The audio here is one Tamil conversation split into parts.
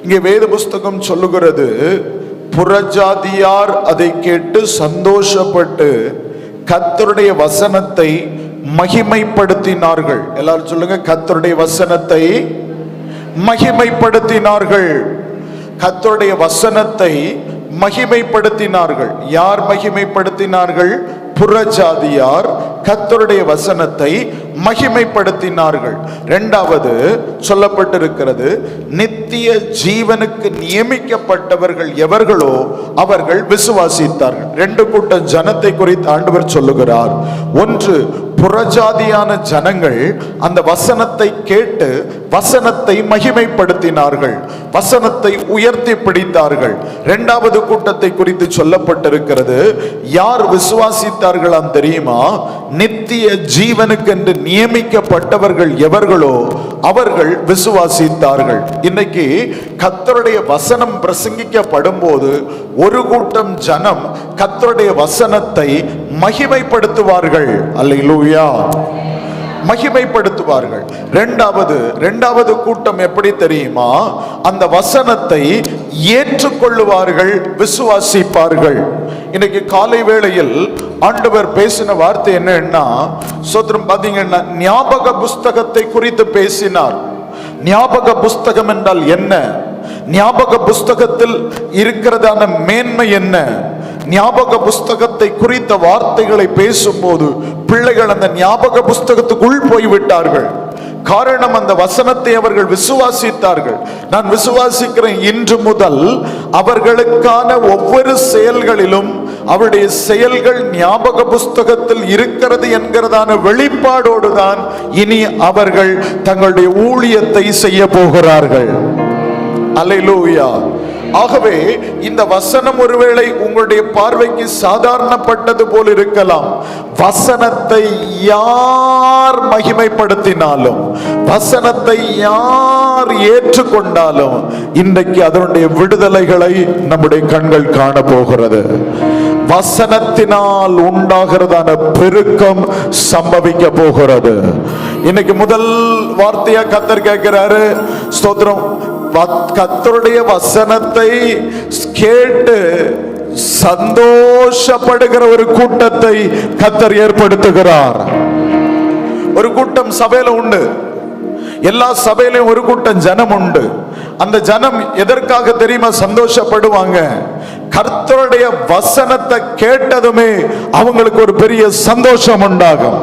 இங்கே வேத புஸ்தகம் சொல்லுகிறது, புறஜாதியார் அதை கேட்டு சந்தோஷப்பட்டு கர்த்தருடைய வசனத்தை மகிமைப்படுத்தினார்கள். எல்லாரும் சொல்லுங்க, கர்த்தருடைய வசனத்தை மகிமைப்படுத்தினார்கள். கர்த்தருடைய வசனத்தை மகிமைப்படுத்தினார்கள். யார் மகிமைப்படுத்தினார்கள்? புறஜாதியார் கர்த்தருடைய வசனத்தை மகிமைப்படுத்தினார்கள். இரண்டாவது சொல்லப்பட்டிருக்கிறது, நித்திய ஜீவனுக்கு நியமிக்கப்பட்டவர்கள் எவர்களோ அவர்கள் விசுவாசித்தார்கள். ரெண்டு கூட்டம் ஜனத்தை குறித்து ஆண்டவர் சொல்லுகிறார். ஒன்று, புறஜாதியான ஜனங்கள் அந்த வசனத்தை கேட்டு வசனத்தை மகிமைப்படுத்தினார்கள், வசனத்தை உயர்த்தி பிடித்தார்கள். இரண்டாவது கூட்டத்தை குறித்து சொல்லப்பட்டிருக்கிறது, யார் விசுவாசித்தார்களாம் தெரியுமா? நித்திய ஜீவனுக்கு என்று நியமிக்கப்பட்டவர்கள் எவர்களோ அவர்கள் விசுவாசித்தார்கள். இன்னைக்கு கர்த்தருடைய வசனம் பிரசங்கிக்கப்படும் போது ஒரு கூட்டம் ஜனம் கர்த்தருடைய வசனத்தை மகிமைப்படுத்துவார்கள். அல்லேலூயா, மகிமைப்படுத்துவார்கள். இரண்டாவது கூட்டம் எப்படி தெரியுமா? அந்த வசனத்தை ஏற்றுக்கொள்ளுவார்கள், விசுவாசிப்பார்கள். இன்னைக்கு காலை வேளையில் ஆண்டவர் பேசின வார்த்தை என்னன்னா, சோத்திரம் பாத்தீங்கன்னா, ஞாபக புஸ்தகத்தை குறித்து பேசினார். ஞாபக புஸ்தகம் என்றால் என்ன? ஞாபக புஸ்தகத்தில் இருக்கிறதான மேன்மை என்ன? ஞாபக புஸ்தகத்தை குறித்த வார்த்தைகளை பேசும்போது பிள்ளைகள் அந்த ஞாபக புஸ்தகத்துக்குள் போய்விட்டார்கள். காரணம், அந்த வசனத்தை அவர்கள் விசுவாசித்தார்கள். நான் விசுவாசிக்கிறேன், இன்று முதல் அவர்களுக்கான ஒவ்வொரு செயல்களிலும் அவருடைய செயல்கள் ஞாபக புஸ்தகத்தில் இருக்கிறது என்கிறதான வெளிப்பாடோடு தான் இனி அவர்கள் தங்களுடைய ஊழியத்தை செய்ய போகிறார்கள். அல்லேலூயா. ஆகவே இந்த வசனம் ஒருவேளை உங்களுடைய பார்வைக்கு சாதாரணப்பட்டது போல் இருக்கலாம். வசனத்தை யார் மகிமைப்படுத்தினாலும், வசனத்தை யார் ஏற்றுக்கொண்டாலும் இன்றைக்கு அதனுடைய விடுதலைகளை நம்முடைய கண்கள் காண போகிறது. வசனத்தினால் உண்டாகிறதான பெருக்கம் சம்பவிக்க போகிறது. இன்னைக்கு முதல் வார்த்தையா கர்த்தர் கேட்கிறாரு, ஸ்தோத்திரம், கர்த்தருடைய வசனத்தை கேட்டு சந்தோஷப்படுகிற ஒரு கூட்டத்தை கர்த்தர் ஏற்படுத்துகிறார். ஒரு கூட்டம் சபையில உண்டு, எல்லா சபையிலும் ஒரு கூட்டம் ஜனம் உண்டு. அந்த ஜனம் எதற்காக தெரியுமா சந்தோஷப்படுவாங்க? கர்த்தருடைய வசனத்தை கேட்டதுமே அவங்களுக்கு ஒரு பெரிய சந்தோஷம் உண்டாகும்.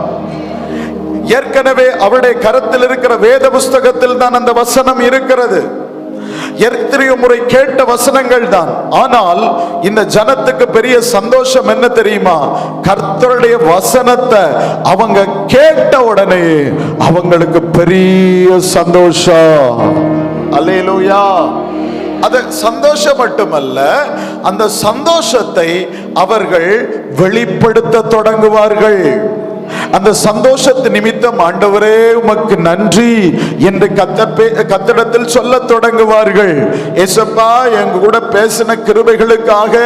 ஏற்கனவே அவருடைய கரத்தில் இருக்கிற வேத புஸ்தகத்தில் தான் அந்த வசனம் இருக்கிறது. எத்தனையோ முறை கேட்ட வசனங்கள் தான். ஆனால் இந்த ஜனத்துக்கு பெரிய சந்தோஷம் என்ன தெரியுமா? கர்த்தருடைய வசனத்தை அவங்க கேட்ட உடனே அவங்களுக்கு பெரிய சந்தோஷம். அல்லேலூயா. அது சந்தோஷம் மட்டுமல்ல, அந்த சந்தோஷத்தை அவர்கள் வெளிப்படுத்த தொடங்குவார்கள். அந்த சந்தோஷத்து நிமித்தம், ஆண்டவரே உமக்கு நன்றி என்று கர்த்தரிடத்தில் சொல்ல தொடங்குவார்கள். ஏசப்பா, எங்க கூட பேசின கிருபைகளுக்காக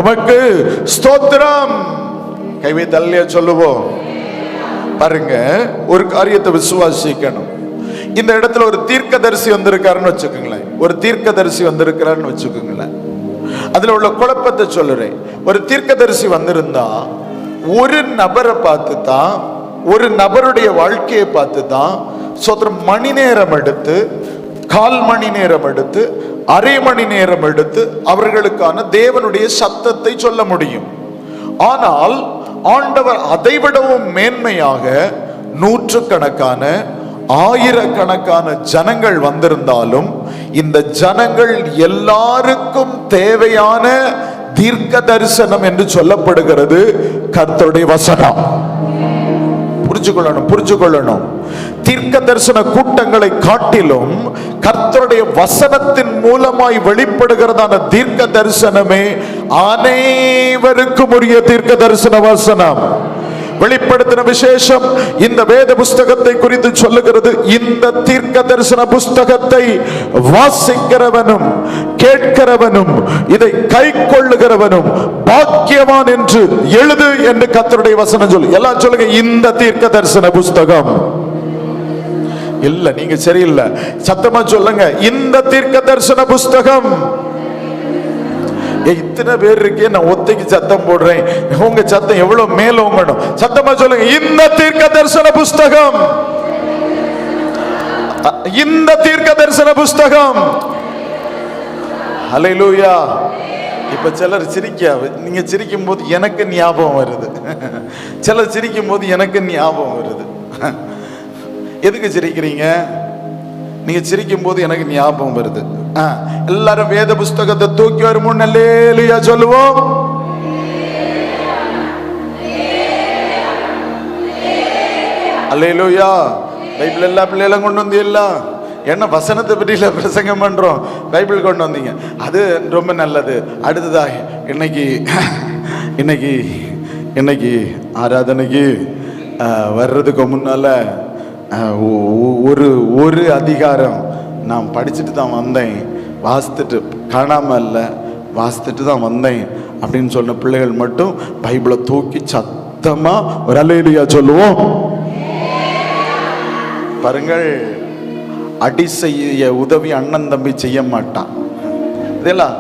உமக்கு ஸ்தோத்திரம். கைவை தள்ளிய சொல்லுவோம். பாருங்க, ஒரு காரியத்தை விசுவாசிக்கணும். இந்த இடத்துல ஒரு தீர்க்கதரிசி வந்திருக்காருன்னு வச்சுக்கோங்களேன், ஒரு தீர்க்கதரிசி வந்திருக்கிறாருன்னு வச்சுக்கோங்களேன். அதுல உள்ள குழப்பத்தை சொல்லுறேன். ஒரு தீர்க்கதரிசி வந்திருந்தா ஒரு நபரை பார்த்து தான், ஒரு நபருடைய வாழ்க்கையை பார்த்து தான் சோத்திரம் மணி நேரம் எடுத்து, கால் மணி நேரம் எடுத்து, அரை மணி நேரம் எடுத்து அவர்களுக்கான தேவனுடைய சத்தத்தை சொல்ல முடியும். ஆனால் ஆண்டவர் அதைவிடவும் மேன்மையாக நூற்றுக்கணக்கான, ஆயிரக்கணக்கான ஜனங்கள் வந்திருந்தாலும் இந்த ஜனங்கள் எல்லாருக்கும் தேவையான தீர்க்க தரிசனம் என்று சொல்லப்படுகிறது கர்த்தருடைய வசனம். புரிஞ்சுக்கொள்ளணும். தீர்க்க தரிசன கூட்டங்களை காட்டிலும் கர்த்தருடைய வசனத்தின் மூலமாய் வெளிப்படுகிறதான தீர்க்க தரிசனமே அனைவருக்கும் உரிய தீர்க்க தரிசன வசனம். வெளிப்படுத்தின விசேஷம் இந்த வேத புஸ்தகத்தை குறித்து சொல்லுகிறது. இந்த தீர்க்க தரிசன புஸ்தகத்தை வாசிக்கிறவனும் கேட்கிறவனும் இதை கை கொள்ளுகிறவனும் பாக்கியவான் என்று எழுது என்று கர்த்தருடைய வசனம் சொல்லு. எல்லாம் சொல்லுங்க, இந்த தீர்க்க தரிசன புஸ்தகம், இல்ல, நீங்க சரியில்லை. சத்தமா சொல்லுங்க, இந்த தீர்க்க தரிசன புஸ்தகம். இத்தனை பேர் இருக்கே, நான் ஒத்தைக்கு சத்தம் போடுறேன், உங்க சத்தம் எவ்வளவு மேல ஓங்கணும். சத்தமா சொல்லுங்க, இந்த தீர்க்க தரிசன புஸ்தகம், இந்த தீர்க்க தரிசன புஸ்தகம். ஹல்லேலூயா. இப்ப சிலர் நீங்க சிரிக்கும் போது எனக்கு ஞாபகம் வருது. சிலர் சிரிக்கும் போது எனக்கு ஞாபகம் வருது. எதுக்கு சிரிக்கிறீங்க? நீங்க சிரிக்கும் போது எனக்கு ஞாபகம் வருது. எல்லாரும் வேத புஸ்தகத்தை தூக்கி வரும் முன் அல்லேலூயா சொல்லுவோம். அல்லேலூயா. பைபிள் எல்லா பிள்ளைகளும் கொண்டு வந்து எல்லாம் என்ன வசனத்தை பற்றியில பிரசங்கம் பண்றோம், பைபிள் கொண்டு வந்தீங்க, அது ரொம்ப நல்லது. அடுத்ததாக இன்னைக்கு ஆராதனைக்கு வர்றதுக்கு முன்னால ஒரு அதிகாரம் நான் படிச்சுட்டு தான் வந்தேன், வாசித்துட்டு காணாம இல்லை, வாசித்துட்டு தான் வந்தேன் அப்படின்னு சொன்ன பிள்ளைகள் மட்டும் பைபிளை தூக்கி சத்தமா ஒரு அல்லேலூயா சொல்லுவோம். பாருங்கள், அடி செய்ய உதவி அண்ணன் தம்பி செய்ய மாட்டான். இதெல்லாம்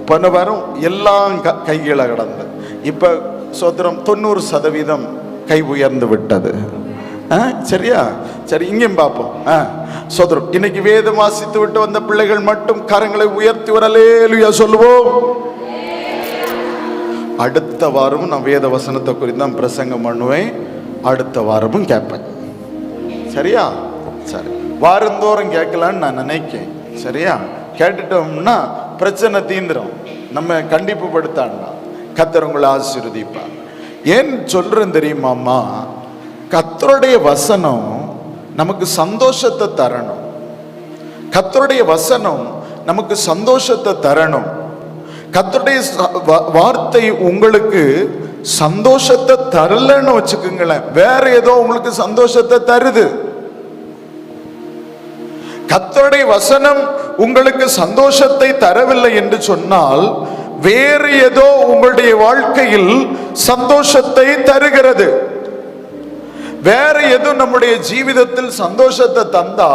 போன வாரம் எல்லாம் கைகீழ கடந்து, இப்ப சோத்திரம் 90% கை உயர்ந்து விட்டது. சரியா? சரி, இங்கேயும் பார்ப்போம். சோத்திரம், இன்னைக்கு வேதம் வாசித்து விட்டு வந்த பிள்ளைகள் மட்டும் கரங்களை உயர்த்தி ஒரு அல்லேலூயா சொல்லுவோம். அடுத்த வாரமும் நான் வேத வசனத்தை குறித்து தான் பிரசங்கம் பண்ணுவேன், அடுத்த வாரமும் கேட்பேன். சரியா? சரி, வாரந்தோறும் கேட்கலான்னு நான் நினைக்கிறேன். சரியா? கேட்டுட்டோம்னா பிரச்சனை தீந்துரும். நம்ம கண்டிப்பு படுத்தான்னா கர்த்தர் உங்களை ஆசீர்வதிப்பார். ஏன் சொல்றேன் தெரியுமாம்மா? கர்த்தருடைய வசனம் நமக்கு சந்தோஷத்தை தரணும். கர்த்தருடைய வசனம் நமக்கு சந்தோஷத்தை தரணும். கர்த்தருடைய வார்த்தை உங்களுக்கு சந்தோஷத்தை தரலன்னு வச்சுக்கோங்களேன், வேற ஏதோ உங்களுக்கு சந்தோஷத்தை தருது. கர்த்தருடைய வசனம் உங்களுக்கு சந்தோஷத்தை தரவில்லை என்று சொன்னால் வேறு ஏதோ உங்களுடைய வாழ்க்கையில் சந்தோஷத்தை தருகிறது. வேற ஏதோ நம்முடைய ஜீவிதத்தில் சந்தோஷத்தை தந்தா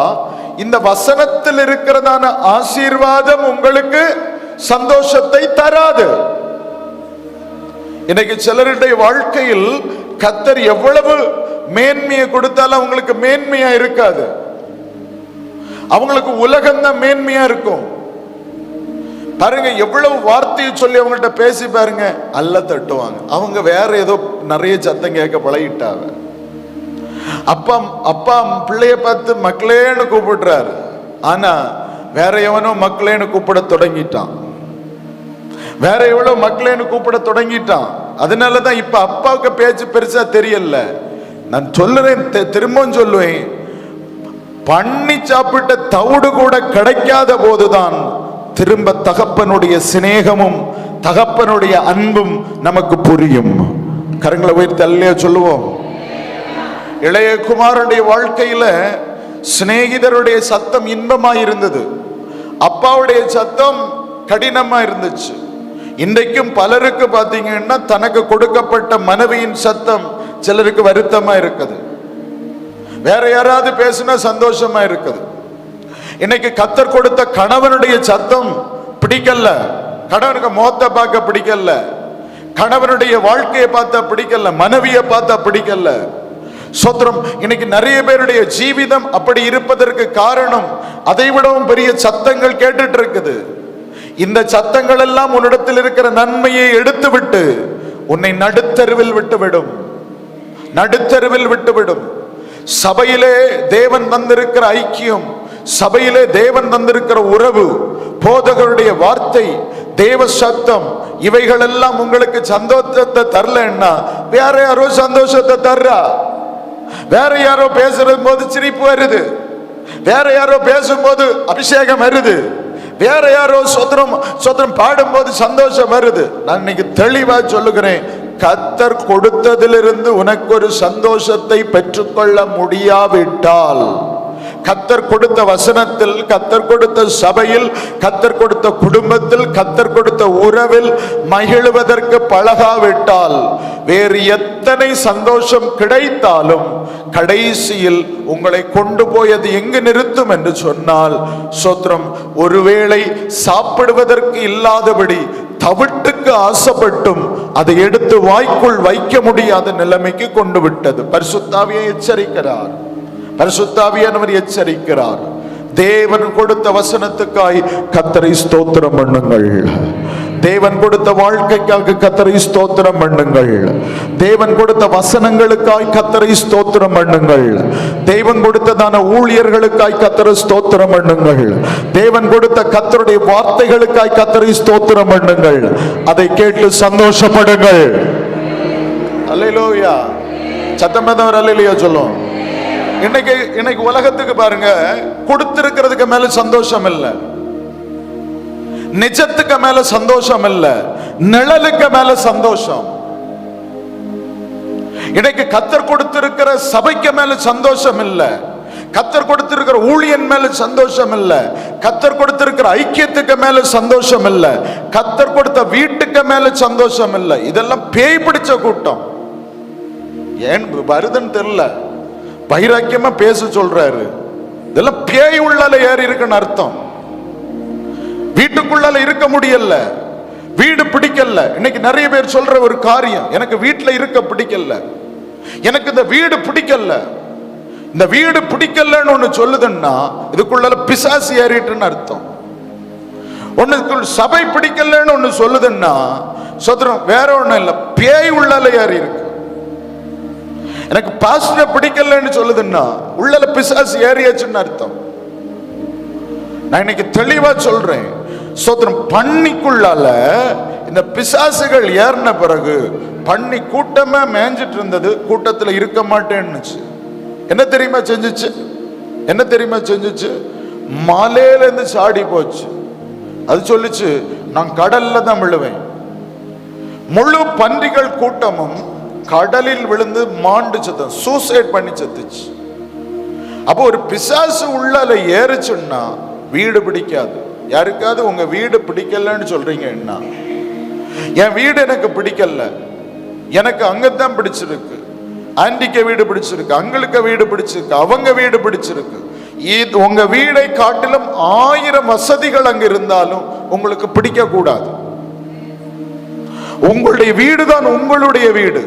இந்த வசனத்தில் இருக்கிறதான ஆசீர்வாதம் உங்களுக்கு சந்தோஷத்தை தராது. இன்னைக்கு சிலருடைய வாழ்க்கையில் கர்த்தர் எவ்வளவு மேன்மையை கொடுத்தாலும் அவங்களுக்கு மேன்மையா இருக்காது. அவங்களுக்கு உலகம்தான் மேன்மையா இருக்கும். பாருங்க, எவ்வளவு வார்த்தையை சொல்லி அவங்கள்ட்ட பேசி பாருங்க, அல்ல தட்டுவாங்க. அவங்க வேற ஏதோ நிறைய சத்தம் கேட்க பழகிட்டாங்க. அப்பா பிள்ளைய பார்த்து மக்களேன்னு கூப்பிடுறாரு, ஆனா வேற எவனோ மக்களேன்னு கூப்பிட தொடங்கிட்டான். வேற எவ்வளவு மக்களேன்னு கூப்பிட தொடங்கிட்டான். அதனாலதான் இப்ப அப்பாவுக்கு பேச்சு பெருசா தெரியல. நான் சொல்லுறேன், திரும்பவும் சொல்லுவேன், பண்ணி சாப்பிட்ட தவிடு கூட கிடைக்காத போதுதான் திரும்ப தகப்பனுடைய சிநேகமும் தகப்பனுடைய அன்பும் நமக்கு புரியும். கரங்களை உயர்த்தி அல்லேலூயா சொல்லுவோம். இளைய குமாரனுடைய வாழ்க்கையில சிநேகிதருடைய சத்தம் இன்பமா இருந்தது, அப்பாவுடைய சத்தம் கடினமா இருந்துச்சு. இன்றைக்கும் பலருக்கு பாத்தீங்கன்னா தனக்கு கொடுக்கப்பட்ட மனைவியின் சத்தம் சிலருக்கு வருத்தமா இருக்குது. வேற யாராவது பேசினா சந்தோஷமா இருக்குது. இன்னைக்கு கர்த்தர் கொடுத்த கணவனுடைய சத்தம் பிடிக்கல, கணவனுக்கு முகத்தை பார்க்க பிடிக்கல, கணவனுடைய வாழ்க்கையை பார்த்தா பிடிக்கல, மனைவியை பார்த்தா பிடிக்கல. சோத்திரம், இன்னைக்கு நிறைய பேருடைய ஜீவிதம் அப்படி இருப்பதற்கு காரணம் அதை விடவும் பெரிய சத்தங்கள் கேட்டுட்டு இருக்குது. இந்த சத்தங்கள் எல்லாம் உன்னிடத்தில் இருக்கிற நன்மையை எடுத்து விட்டு உன்னை நடுத்தருவில் விட்டுவிடும், நடுத்தருவில் விட்டுவிடும். சபையிலே தேவன் தந்திருக்கிற ஐக்கியம், சபையிலே தேவன் தந்திருக்கிற உறவு, போதகருடைய வார்த்தை, தேவ சத்தம், இவைகள் எல்லாம் உங்களுக்கு சந்தோஷத்தை தரலன்னா வேற யாரோ சந்தோஷத்தை தர்றா. வேற யாரோ பேசுறது போது சிரிப்பு வருது, வேற யாரோ பேசும்போது அபிஷேகம் வருது, வேற யாரோ சொத்திரம் பாடும் போது சந்தோஷம் வருது. நான் இன்னைக்கு தெளிவா சொல்லுகிறேன், கர்த்தர் கொடுத்ததிலிருந்து உனக்கு ஒரு சந்தோஷத்தை பெற்றுக்கொள்ள முடியாவிட்டால், கர்த்தர் கொடுத்த வசனத்தில், கர்த்தர் கொடுத்த சபையில், கர்த்தர் கொடுத்த குடும்பத்தில், கர்த்தர் கொடுத்த உறவில் மகிழ்வதற்கு பழகாவிட்டால் வேறு எத்தனை எத்தனை சந்தோஷம் கிடைத்தாலும் கடைசியில் உங்களை கொண்டு போய் அது எங்கு நிறுத்தும் என்று சொன்னால், ஸ்தோத்திரம், ஒருவேளை சாப்பிடுவதற்கு இல்லாதபடி தவிட்டுக்கு ஆசைப்பட்டும் அதை எடுத்து வாய்க்குள் வைக்க முடியாத நிலைமைக்கு கொண்டு விட்டது. பரிசுத்தாவியை எச்சரிக்கிறார், பரிசுத்தாவியானவர் எச்சரிக்கிறார். தேவன் கொடுத்த வசனத்துக்காய் கர்த்தரை ஸ்தோத்திரம் பண்ணுங்கள். தேவன் கொடுத்த வாழ்க்கைக்காக கர்த்தரை ஸ்தோத்திரம் பண்ணுங்கள். தேவன் கொடுத்த வசனங்களுக்காய் கர்த்தரை ஸ்தோத்திரம் பண்ணுங்கள். தேவன் கொடுத்ததான ஊழியர்களுக்காய் கர்த்தரை ஸ்தோத்திரம் பண்ணுங்கள். தேவன் கொடுத்த கர்த்தருடைய வார்த்தைகளுக்காய் கர்த்தரை ஸ்தோத்திரம் பண்ணுங்கள். அதை கேட்டு சந்தோஷப்படுங்கள். அல்லேலூயா. சத்தமேதவர் அல்லேலூயா சொல்லும். இன்னைக்கு உலகத்துக்கு பாருங்க, கொடுத்திருக்கிறதுக்கு மேல சந்தோஷம் இல்ல, நிஜத்துக்கு மேல சந்தோஷம் இல்ல, நிழலுக்கு மேல சந்தோஷம். இன்னைக்கு கர்த்தர் கொடுத்திருக்கிற சபைக்கு மேல சந்தோஷம் இல்ல, கர்த்தர் கொடுத்திருக்கிற ஊழியன் மேல சந்தோஷம் இல்ல, கர்த்தர் கொடுத்திருக்கிற ஐக்கியத்துக்கு மேல சந்தோஷம் இல்ல, கர்த்தர் கொடுத்த வீட்டுக்கு மேல சந்தோஷம் இல்ல. இதெல்லாம் பேய் பிடிச்ச கூட்டம். ஏன் வருதுன்னு தெரியல, வைராக்கியமா பேச சொல்றாரு. இதெல்லாம் பேய் உள்ளால ஏறி இருக்குன்னு அர்த்தம். வீட்டுக்குள்ளால இருக்க முடியல, வீடு பிடிக்கல. இன்னைக்கு நிறைய பேர் சொல்ற ஒரு காரியம், எனக்கு வீட்டுல இருக்க பிடிக்கல, எனக்கு இந்த வீடு பிடிக்கல. இந்த வீடு பிடிக்கலன்னு ஒண்ணு சொல்லுதுன்னா இதுக்குள்ளால பிசாசு ஏறிட்டுன்னு அர்த்தம். ஒண்ணுக்குள் சபை பிடிக்கலன்னு ஒண்ணு சொல்லுதுன்னா சோதரம் வேற ஒண்ணும் இல்ல, பேய் உள்ளால ஏறி இருக்கு. எனக்கு பாஸ்டரை பிடிக்கலன்னு சொல்லுதுன்னா உள்ளால பிசாசு ஏறியாச்சுன்னு அர்த்தம். நான் இன்னைக்கு தெளிவா சொல்றேன், சோதரம், பன்னிக்குள்ளால இந்த பிசாசுகள் ஏறின பிறகு பன்னி கூட்டமா மேஞ்சிட்டு இருந்தது, கூட்டத்துல இருக்க மாட்டேன்னுச்சு. என்ன தெரியுமா செஞ்சுச்சு? என்ன தெரியுமா செஞ்சுச்சு? மலையில இருந்து சாடி போச்சு. அது சொல்லிச்சு, நான் கடல்ல தான் விழுவேன். முழு பன்றிகள் கூட்டமும் கடலில் விழுந்து மாண்டு செத்தம், சூசைட் பண்ணி செத்துச்சு. அப்போ ஒரு பிசாசு உள்ளால ஏறுச்சுன்னா வீடு பிடிக்காது. யாருக்காவது உங்க வீடு பிடிக்கலன்னு சொல்றீங்க, என்ன என் வீடு எனக்கு பிடிக்கல, எனக்கு அங்கதான் பிடிச்சிருக்கு, ஆண்டிக்க வீடு பிடிச்சிருக்கு, அங்களுக்கு வீடு பிடிச்சிருக்கு, அவங்க வீடு பிடிச்சிருக்கு. உங்க வீடை காட்டிலும் 1000 வசதிகள் அங்க இருந்தாலும் உங்களுக்கு பிடிக்க கூடாது. உங்களுடைய வீடு தான் உங்களுடைய வீடு.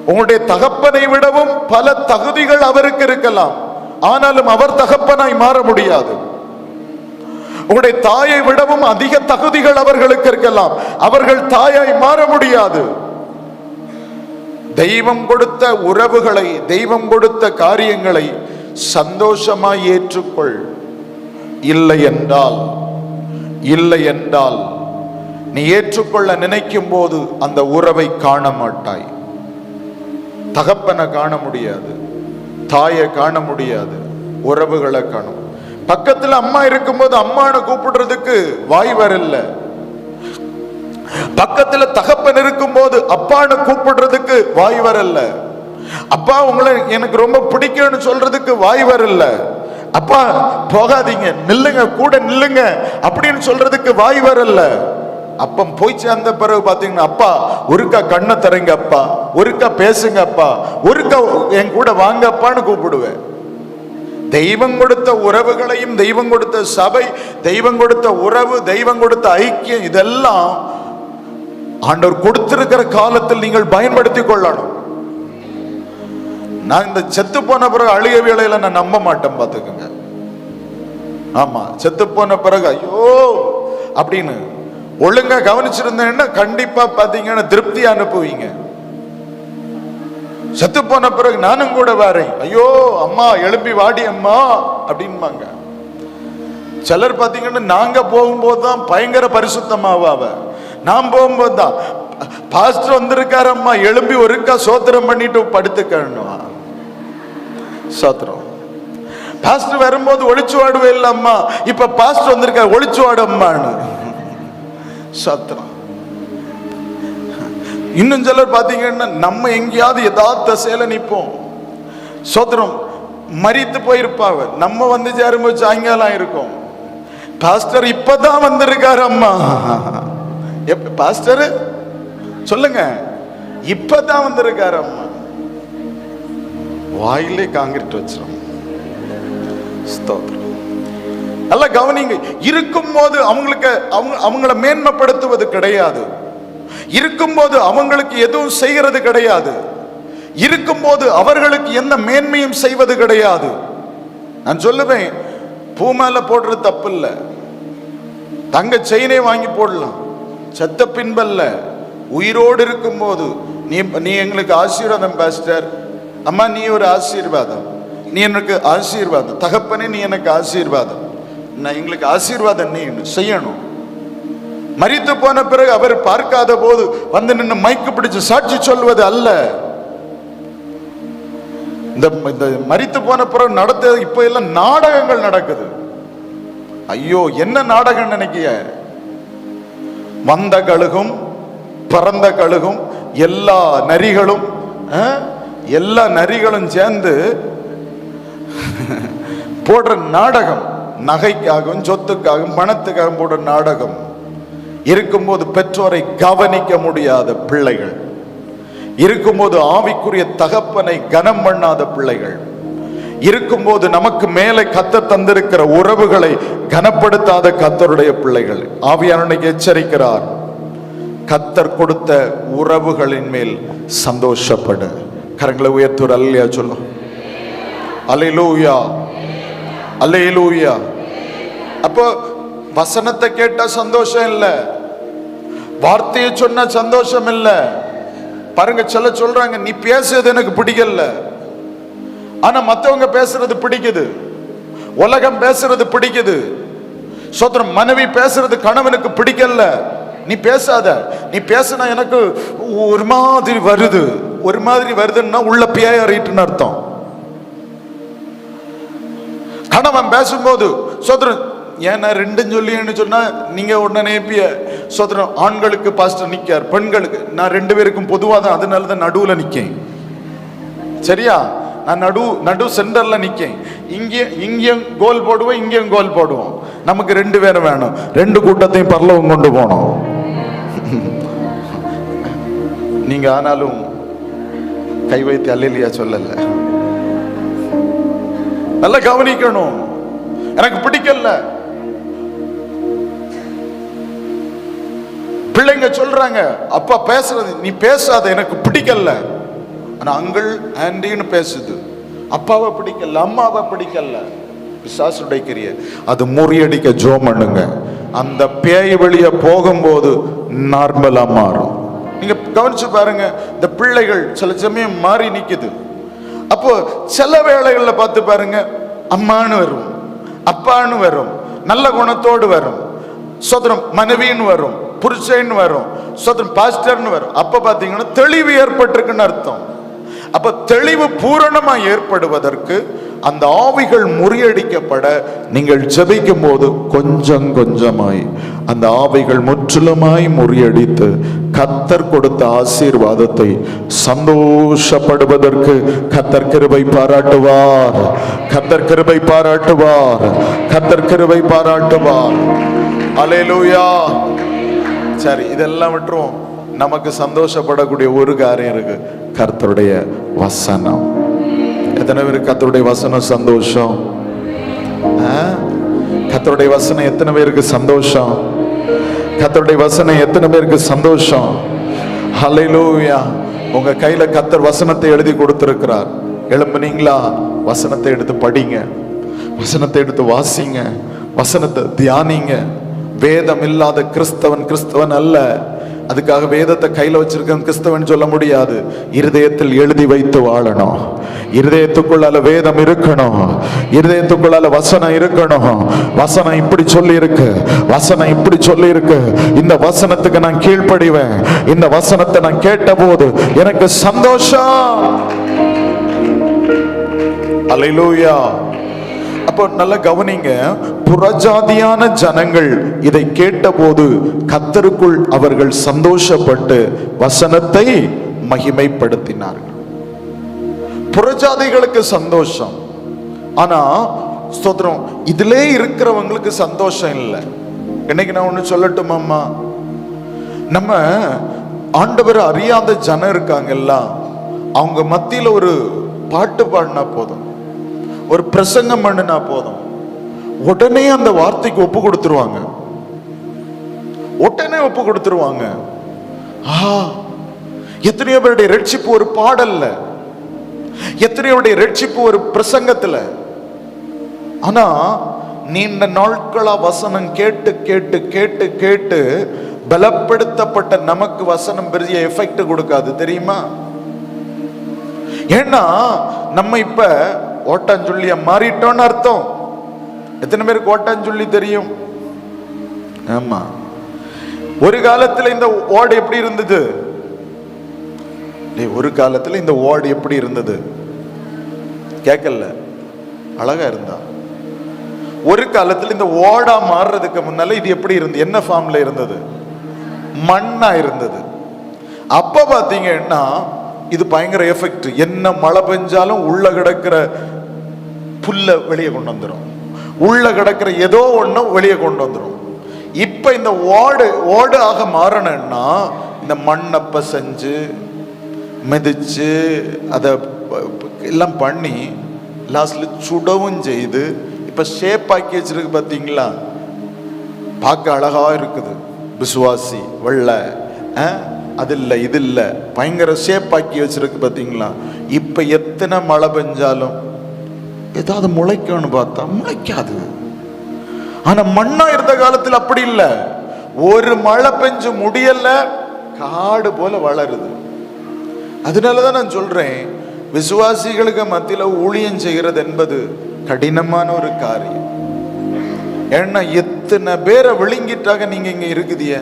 உங்களுடைய தகப்பனை விடவும் பல தகுதிகள் அவருக்கு இருக்கலாம், ஆனாலும் அவர் தகப்பனாய் மாற முடியாது. உங்களுடைய தாயை விடவும் அதிக தகுதிகள் அவர்களுக்கு இருக்கலாம், அவர்கள் தாயாய் மாற முடியாது. தெய்வம் கொடுத்த உறவுகளை, தெய்வம் கொடுத்த காரியங்களை சந்தோஷமாய் ஏற்றுக்கொள். இல்லை என்றால் நீ ஏற்றுக்கொள்ள நினைக்கும் போது அந்த உறவை காண மாட்டாய். தகப்பனை காண முடியாது, தாயை காண முடியாது, உறவுகளை காணும். பக்கத்துல அம்மா இருக்கும்போது அம்மானை கூப்பிடுறதுக்கு வாய் வரல, பக்கத்துல தகப்பன் இருக்கும்போது அப்பான்னு கூப்பிடுறதுக்கு வாய் வரல, அப்பா உங்களை எனக்கு ரொம்ப பிடிக்கும்னு சொல்றதுக்கு வாய் வரல, அப்பா போகாதீங்க நில்லுங்க கூட நில்லுங்க அப்படின்னு சொல்றதுக்கு வாய் வரல. அப்ப போய் சேர்ந்த பிறகு பாத்தீங்கன்னா, அப்பா ஒருக்கா கண்ணை தரங்க, அப்பா ஒருக்கா பேசுங்க, அப்பா ஒருக்கா என் கூட வாங்க அப்பான்னு கூப்பிடுவேன். தெய்வம் கொடுத்த உறவுகளையும், தெய்வம் கொடுத்த சபை, தெய்வம் கொடுத்த உறவு, தெய்வம் கொடுத்த ஐக்கியம், இதெல்லாம் ஆண்டவர் கொடுத்திருக்கிற காலத்தில் நீங்கள் பயன்படுத்திக் கொள்ளணும். நான் இந்த செத்து போன பிறகு அழுக வேளையில நான் நம்ப மாட்டேன், பாத்துக்கோங்க. ஆமா, செத்து போன பிறகு ஐயோ அப்படின்னு ஒழுங்கா கவனிச்சிருந்தேன்னா கண்டிப்பா பாத்தீங்கன்னா திருப்தி அனுப்புவீங்க. செத்து போன பிறகு நானும் கூட வரேன், ஐயோ அம்மா எழுப்பி வாடி அம்மா அப்படின்பாங்க. சிலர் பாத்தீங்கன்னா நாங்க போகும்போது தான் பயங்கர பரிசுத்தமாவ, நான் போகும்போது தான் பாஸ்டர் வந்திருக்காரு அம்மா எழும்பி ஒருக்கா சோத்திரம் பண்ணிட்டு படுத்துக்கணும். சோத்திரம். பாஸ்டர் வரும்போது ஒளிச்சு வாடுவே இல்ல அம்மா, இப்ப பாஸ்டர் வந்திருக்காரு ஒளிச்சு வாடு அம்மான்னு. சோத்திரம். இன்னும் சிலர் பாத்தீங்கன்னா நம்ம எங்கேயாவது யதார்த்த சேல நிற்போம். சோத்திரம். மரித்து போயிருப்பாவ, நம்ம வந்து சேரும்போது சாயங்காலம் இருக்கும். பாஸ்டர் இப்பதான் வந்திருக்காரு அம்மா. பாஸ்டர் சொல்லுங்க, இப்பதான் வந்திருக்காரு. அம்மா வாயிலே காங்கிரீட் வச்சிரும். ஸ்தோத்திரம். நல்லா கவனிங்க. இருக்கும் போது அவங்கள மேன்மைப்படுத்துவது கிடையாது. இருக்கும்போது அவங்களுக்கு எதுவும் செய்கிறது கிடையாது. இருக்கும்போது அவர்களுக்கு எந்த மேன்மையும் செய்வது கிடையாது. நான் சொல்லுவேன், பூ மேல போடுறது தப்பு இல்ல, தங்க செயினே வாங்கி போடலாம், செத்த பின்பல்ல. உயிரோடு இருக்கும் போது நீ எங்களுக்கு ஆசீர்வாதம் பாஸ்டர், அம்மா நீ ஒரு ஆசீர்வாதம், நீ எனக்கு ஆசீர்வாதம், தகப்பனே நீ எனக்கு ஆசீர்வாதம், நான் எங்களுக்கு ஆசீர்வாதம் நீ செய்யணும். மரித்து போன பிறகு அவர் பார்க்காத போது வந்து நின்று மைக்கு பிடிச்சு சாட்சி சொல்வது அல்ல. இந்த மரித்து போன பிறகு நடத்த இப்ப எல்லாம் நாடகங்கள் நடக்குது. ஐயோ என்ன நாடகம் நினைக்கிய? வந்த கழுகும் பறந்த கழுகும் எல்லா நரிகளும் சேர்ந்து போடுற நாடகம். நகைக்காகவும் சொத்துக்காகவும் பணத்துக்காகவும் போடுற நாடகம். இருக்கும்போது பெற்றோரை கவனிக்க முடியாத பிள்ளைகள், இருக்கும்போது ஆவிக்குரிய தகப்பனை கனம் பண்ணாத பிள்ளைகள், இருக்கும்போது நமக்கு மேலே கர்த்தர் தந்திருக்கிற உறவுகளை கனப்படுத்தாத கர்த்தருடைய பிள்ளைகள். ஆவியானவரை எச்சரிக்கிறார், கர்த்தர் கொடுத்த உறவுகளின் மேல் சந்தோஷப்படு. கரங்களை உயர்த்துற அல்லையா சொல்லும். அல்லேலூயா, அல்லேலூயா. அப்போ வசனத்தை கேட்ட சந்தோஷம் இல்ல, வார்த்தையை சொன்ன சந்தோஷம் இல்ல. பாருங்க, சொல்றாங்க நீ பேசுறது எனக்கு பிடிக்கல, ஆனா மத்தவங்க பேசுறது பிடிக்குது, உலகம் பேசுறது பிடிக்குது. சோதரம் மனைவி பேசுறது கணவனுக்கு பிடிக்கல, நீ பேசாத, நீ பேசினா எனக்கு ஒரு மாதிரி வருது. ஒரு மாதிரி வருதுன்னா உள்ள பேய் அறிட்டுன்னு அர்த்தம். கணவன் பேசும்போது சோதரன் ஏன்னா ரெண்டும் சொல்லின்னு சொன்னா நீங்க உடனே சோதரன் ஆண்களுக்கு பாஸ்டர் நிக்கார், பெண்களுக்கு நான் ரெண்டு பேருக்கும் பொதுவாக தான், அதனாலதான் நடுவுல நிக்கேன். சரியா? நான் நடு சென்டர்ல நிக்கேன். இங்கேயும் கோல் போடுவோம், இங்கேயும் கோல் போடுவோம். நமக்கு ரெண்டு பேரும் வேணும், ரெண்டு கூட்டத்தையும் பரலோகம் கொண்டு போனோம். நீங்க ஆனாலும் கை வைத்து அல்லேலூயா சொல்லல. நல்லா கவனிக்கணும். எனக்கு பிடிக்கல, பிள்ளைங்க சொல்றாங்க அப்பா பேசுறது நீ பேசாத எனக்கு பிடிக்கல, ஆனா அங்கிள் ஆண்டின்னு பேசுது. அப்பாவை பிடிக்கல, அம்மாவை பிடிக்கல. பிசாசுடைய கிரியை அது முறியடிக்க ஜெபம் பண்ணுங்க. அந்த பேய் வெளியே போகும்போது நார்மலா மாறும். நீங்க கவனிச்சு பாருங்க, இந்த பிள்ளைகள் சில சமயம் மாறி நிக்குது. அப்போ சில வேளைகள்ல பார்த்து பாருங்க, அம்மான்னு வரும், அப்பான்னு வரும், நல்ல குணத்தோடு வரும், சோதரம் மனைவின்னு வரும், புருஷன்னு வரும், சோதரம் பாஸ்டர்னு வரும். அப்ப பாத்தீங்கன்னா தெளிவு ஏற்பட்டிருக்குன்னு அர்த்தம். அப்ப தெளிவு பூரணமா ஏற்படுவதற்கு அந்த ஆவிகள் முறியடிக்கப்பட நீங்கள் ஜெபிக்கும் போது கொஞ்சம் கொஞ்சமாய் அந்த ஆவிகள் முற்றிலுமாய் முறியடித்து கர்த்தர் கொடுத்த ஆசீர்வாதத்தை சந்தோஷப்படுவதற்கு கர்த்தர் கிருபை பாராட்டுவார், கர்த்தர் கிருபை பாராட்டுவார், கர்த்தர் கிருபை பாராட்டுவார். அல்லேலூயா. சரி, இதெல்லாம் விட்டுருவோம். நமக்கு சந்தோஷப்படக்கூடிய ஒரு காரியம் இருக்கு, கர்த்தருடைய வசனம். எத்தனை பேருக்கு கர்த்தருடைய வசனம் சந்தோஷம்? கர்த்தருடைய வசனம் எத்தனை பேருக்கு சந்தோஷம்? கர்த்தருடைய வசனம் எத்தனை பேருக்கு சந்தோஷம்? ஹல்லேலூயா. உங்க கையில கர்த்தர் வசனத்தை எழுதி கொடுத்திருக்கிறார். எழும்புனீங்களா? வசனத்தை எடுத்து படிங்க, வசனத்தை எடுத்து வாசிங்க, வசனத்தை தியானிங்க. வேதம் இல்லாத கிறிஸ்தவன் அல்ல. அதுக்காக வேதத்தை கையில வச்சிருக்க கிறிஸ்தவன் சொல்ல முடியாது. இருதயத்தில் எழுதி வைத்து வாழணும். இருதயத்துக்குள்ளால வேதம் இருக்கணும், இருதயத்துக்குள்ளால வசனம் இருக்கணும். வசனம் இப்படி சொல்லி இருக்கு, வசனம் இப்படி சொல்லி இருக்கு, இந்த வசனத்துக்கு நான் கீழ்ப்படிவேன், இந்த வசனத்தை நான் கேட்ட போது எனக்கு சந்தோஷம். அல்லேலூயா. அப்போ நல்ல கவனிங்க, புறஜாதியான ஜனங்கள் இதை கேட்டபோது கர்த்தருக்குள் அவர்கள் சந்தோஷப்பட்டு வசனத்தை மகிமைப்படுத்தினார்கள். புறஜாதிகளுக்கு சந்தோஷம், ஆனா ஸ்தோத்திரம் இதிலே இருக்கிறவங்களுக்கு சந்தோஷம் இல்லை. இன்னைக்கு நான் ஒண்ணு சொல்லட்டும் அம்மா, நம்ம ஆண்டவர் அறியாத ஜனம் இருக்காங்கல்ல, அவங்க மத்தியில ஒரு பாட்டு பாடினா போதும், ஒரு பிரசங்கம் பண்ணினா போதும், உடனே அந்த வார்த்தைக்கு ஒப்பு கொடுத்துருவாங்க. உடனே ஒப்பு கொடுத்துருவாங்க. எத்தனையோ பேருடைய ரட்சிப்பு ஒரு பாடல்ல, எத்தனையோ ரட்சிப்பு ஒரு பிரசங்கத்துல. ஆனா நீண்ட நாட்களா வசனம் கேட்டு கேட்டு கேட்டு கேட்டு பலப்படுத்தப்பட்ட நமக்கு வசனம் பெரிய எஃபெக்ட் கொடுக்காது, தெரியுமா? ஏன்னா நம்ம இப்ப ஓட்டாஞ்சொல்லிய மாறிட்டோம்னு அர்த்தம். எத்தனை பேருக்கு ஓட்டாஞ்சொல்லி தெரியும்? ஆமா, ஒரு காலத்துல இந்த ஓடு எப்படி இருந்தது? ஒரு காலத்துல இந்த ஓடு எப்படி இருந்தது? கேட்கல, அழகா இருந்தா. ஒரு காலத்துல இந்த ஓடா மாறுறதுக்கு முன்னால இது எப்படி இருந்தது? என்ன ஃபார்ம்ல இருந்தது? மண்ணா இருந்தது. அப்ப பாத்தீங்கன்னா இது பயங்கர எஃபெக்ட். என்ன மழை பெஞ்சாலும் உள்ள கிடக்கிற புல்ல வெளியே கொண்டு வந்துடும், உள்ள கிடக்கிற ஏதோ ஒண்ணு வெளியே கொண்டு வந்துடும். இப்ப இந்த ஓடு ஆக மாறணும்னா இந்த மண்ணப்ப செஞ்சு மிதிச்சு அதை எல்லாம் பண்ணி லாஸ்ட்ல சுடவும் செய்து இப்ப ஷேப் ஆக்கி வச்சிருக்கு. பாத்தீங்களா? பார்க்க அழகா இருக்குது. விசுவாசி வெள்ளை, அது இல்லை இது இல்லை, பயங்கர ஷேப் ஆக்கி வச்சிருக்கு. பாத்தீங்களா? இப்ப எத்தனை மழை பெஞ்சாலும் ஏதாவது முளைக்கும்னு பார்த்தா முளைக்காது. ஆனா மண்ணா இருந்த காலத்தில் அப்படி இல்லை. ஒரு மழை பெஞ்சு முடியல, காடு போல வளருது. அதனாலதான் நான் சொல்றேன், விசுவாசிகளுக்கு மத்தியில ஊழியம் செய்கிறது என்பது கடினமான ஒரு காரியம். ஏன்னா எத்தனை பேரை விழுங்கிட்டாக நீங்க இங்க இருக்குதிய,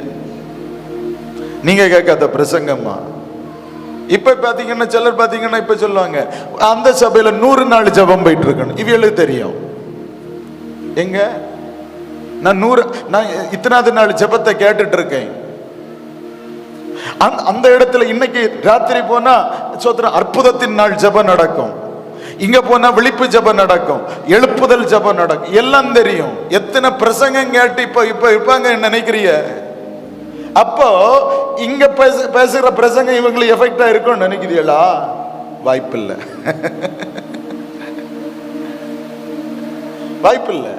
நீங்க கேட்காத பிரசங்கம்மா. இப்ப பாத்தீங்கன்னா சிலர் பாத்தீங்கன்னா இப்ப சொல்லுவாங்க, அந்த சபையில 100 நாள் ஜபம் போயிட்டு இருக்கணும். இவங்களுக்கு தெரியும். எங்க நான் இத்தனாவது நாள் ஜபத்தை கேட்டுட்டு இருக்கேன். அந்த இடத்துல இன்னைக்கு ராத்திரி போனா சோத்திரம் அற்புதத்தின் நாள் ஜபம் நடக்கும், இங்க போனா விழிப்பு ஜபம் நடக்கும், எழுப்புதல் ஜபம் நடக்கும், எல்லாம் தெரியும். எத்தனை பிரசங்கம் கேட்டு இப்ப இருப்பாங்க நினைக்கிறீங்க? அப்போ இங்க பேசுற பிரசங்கம் இவங்களுக்கு எஃபெக்டா இருக்கும் நினைக்கிறீங்களா? வாய்ப்பில்லை, வாய்ப்பில்லை.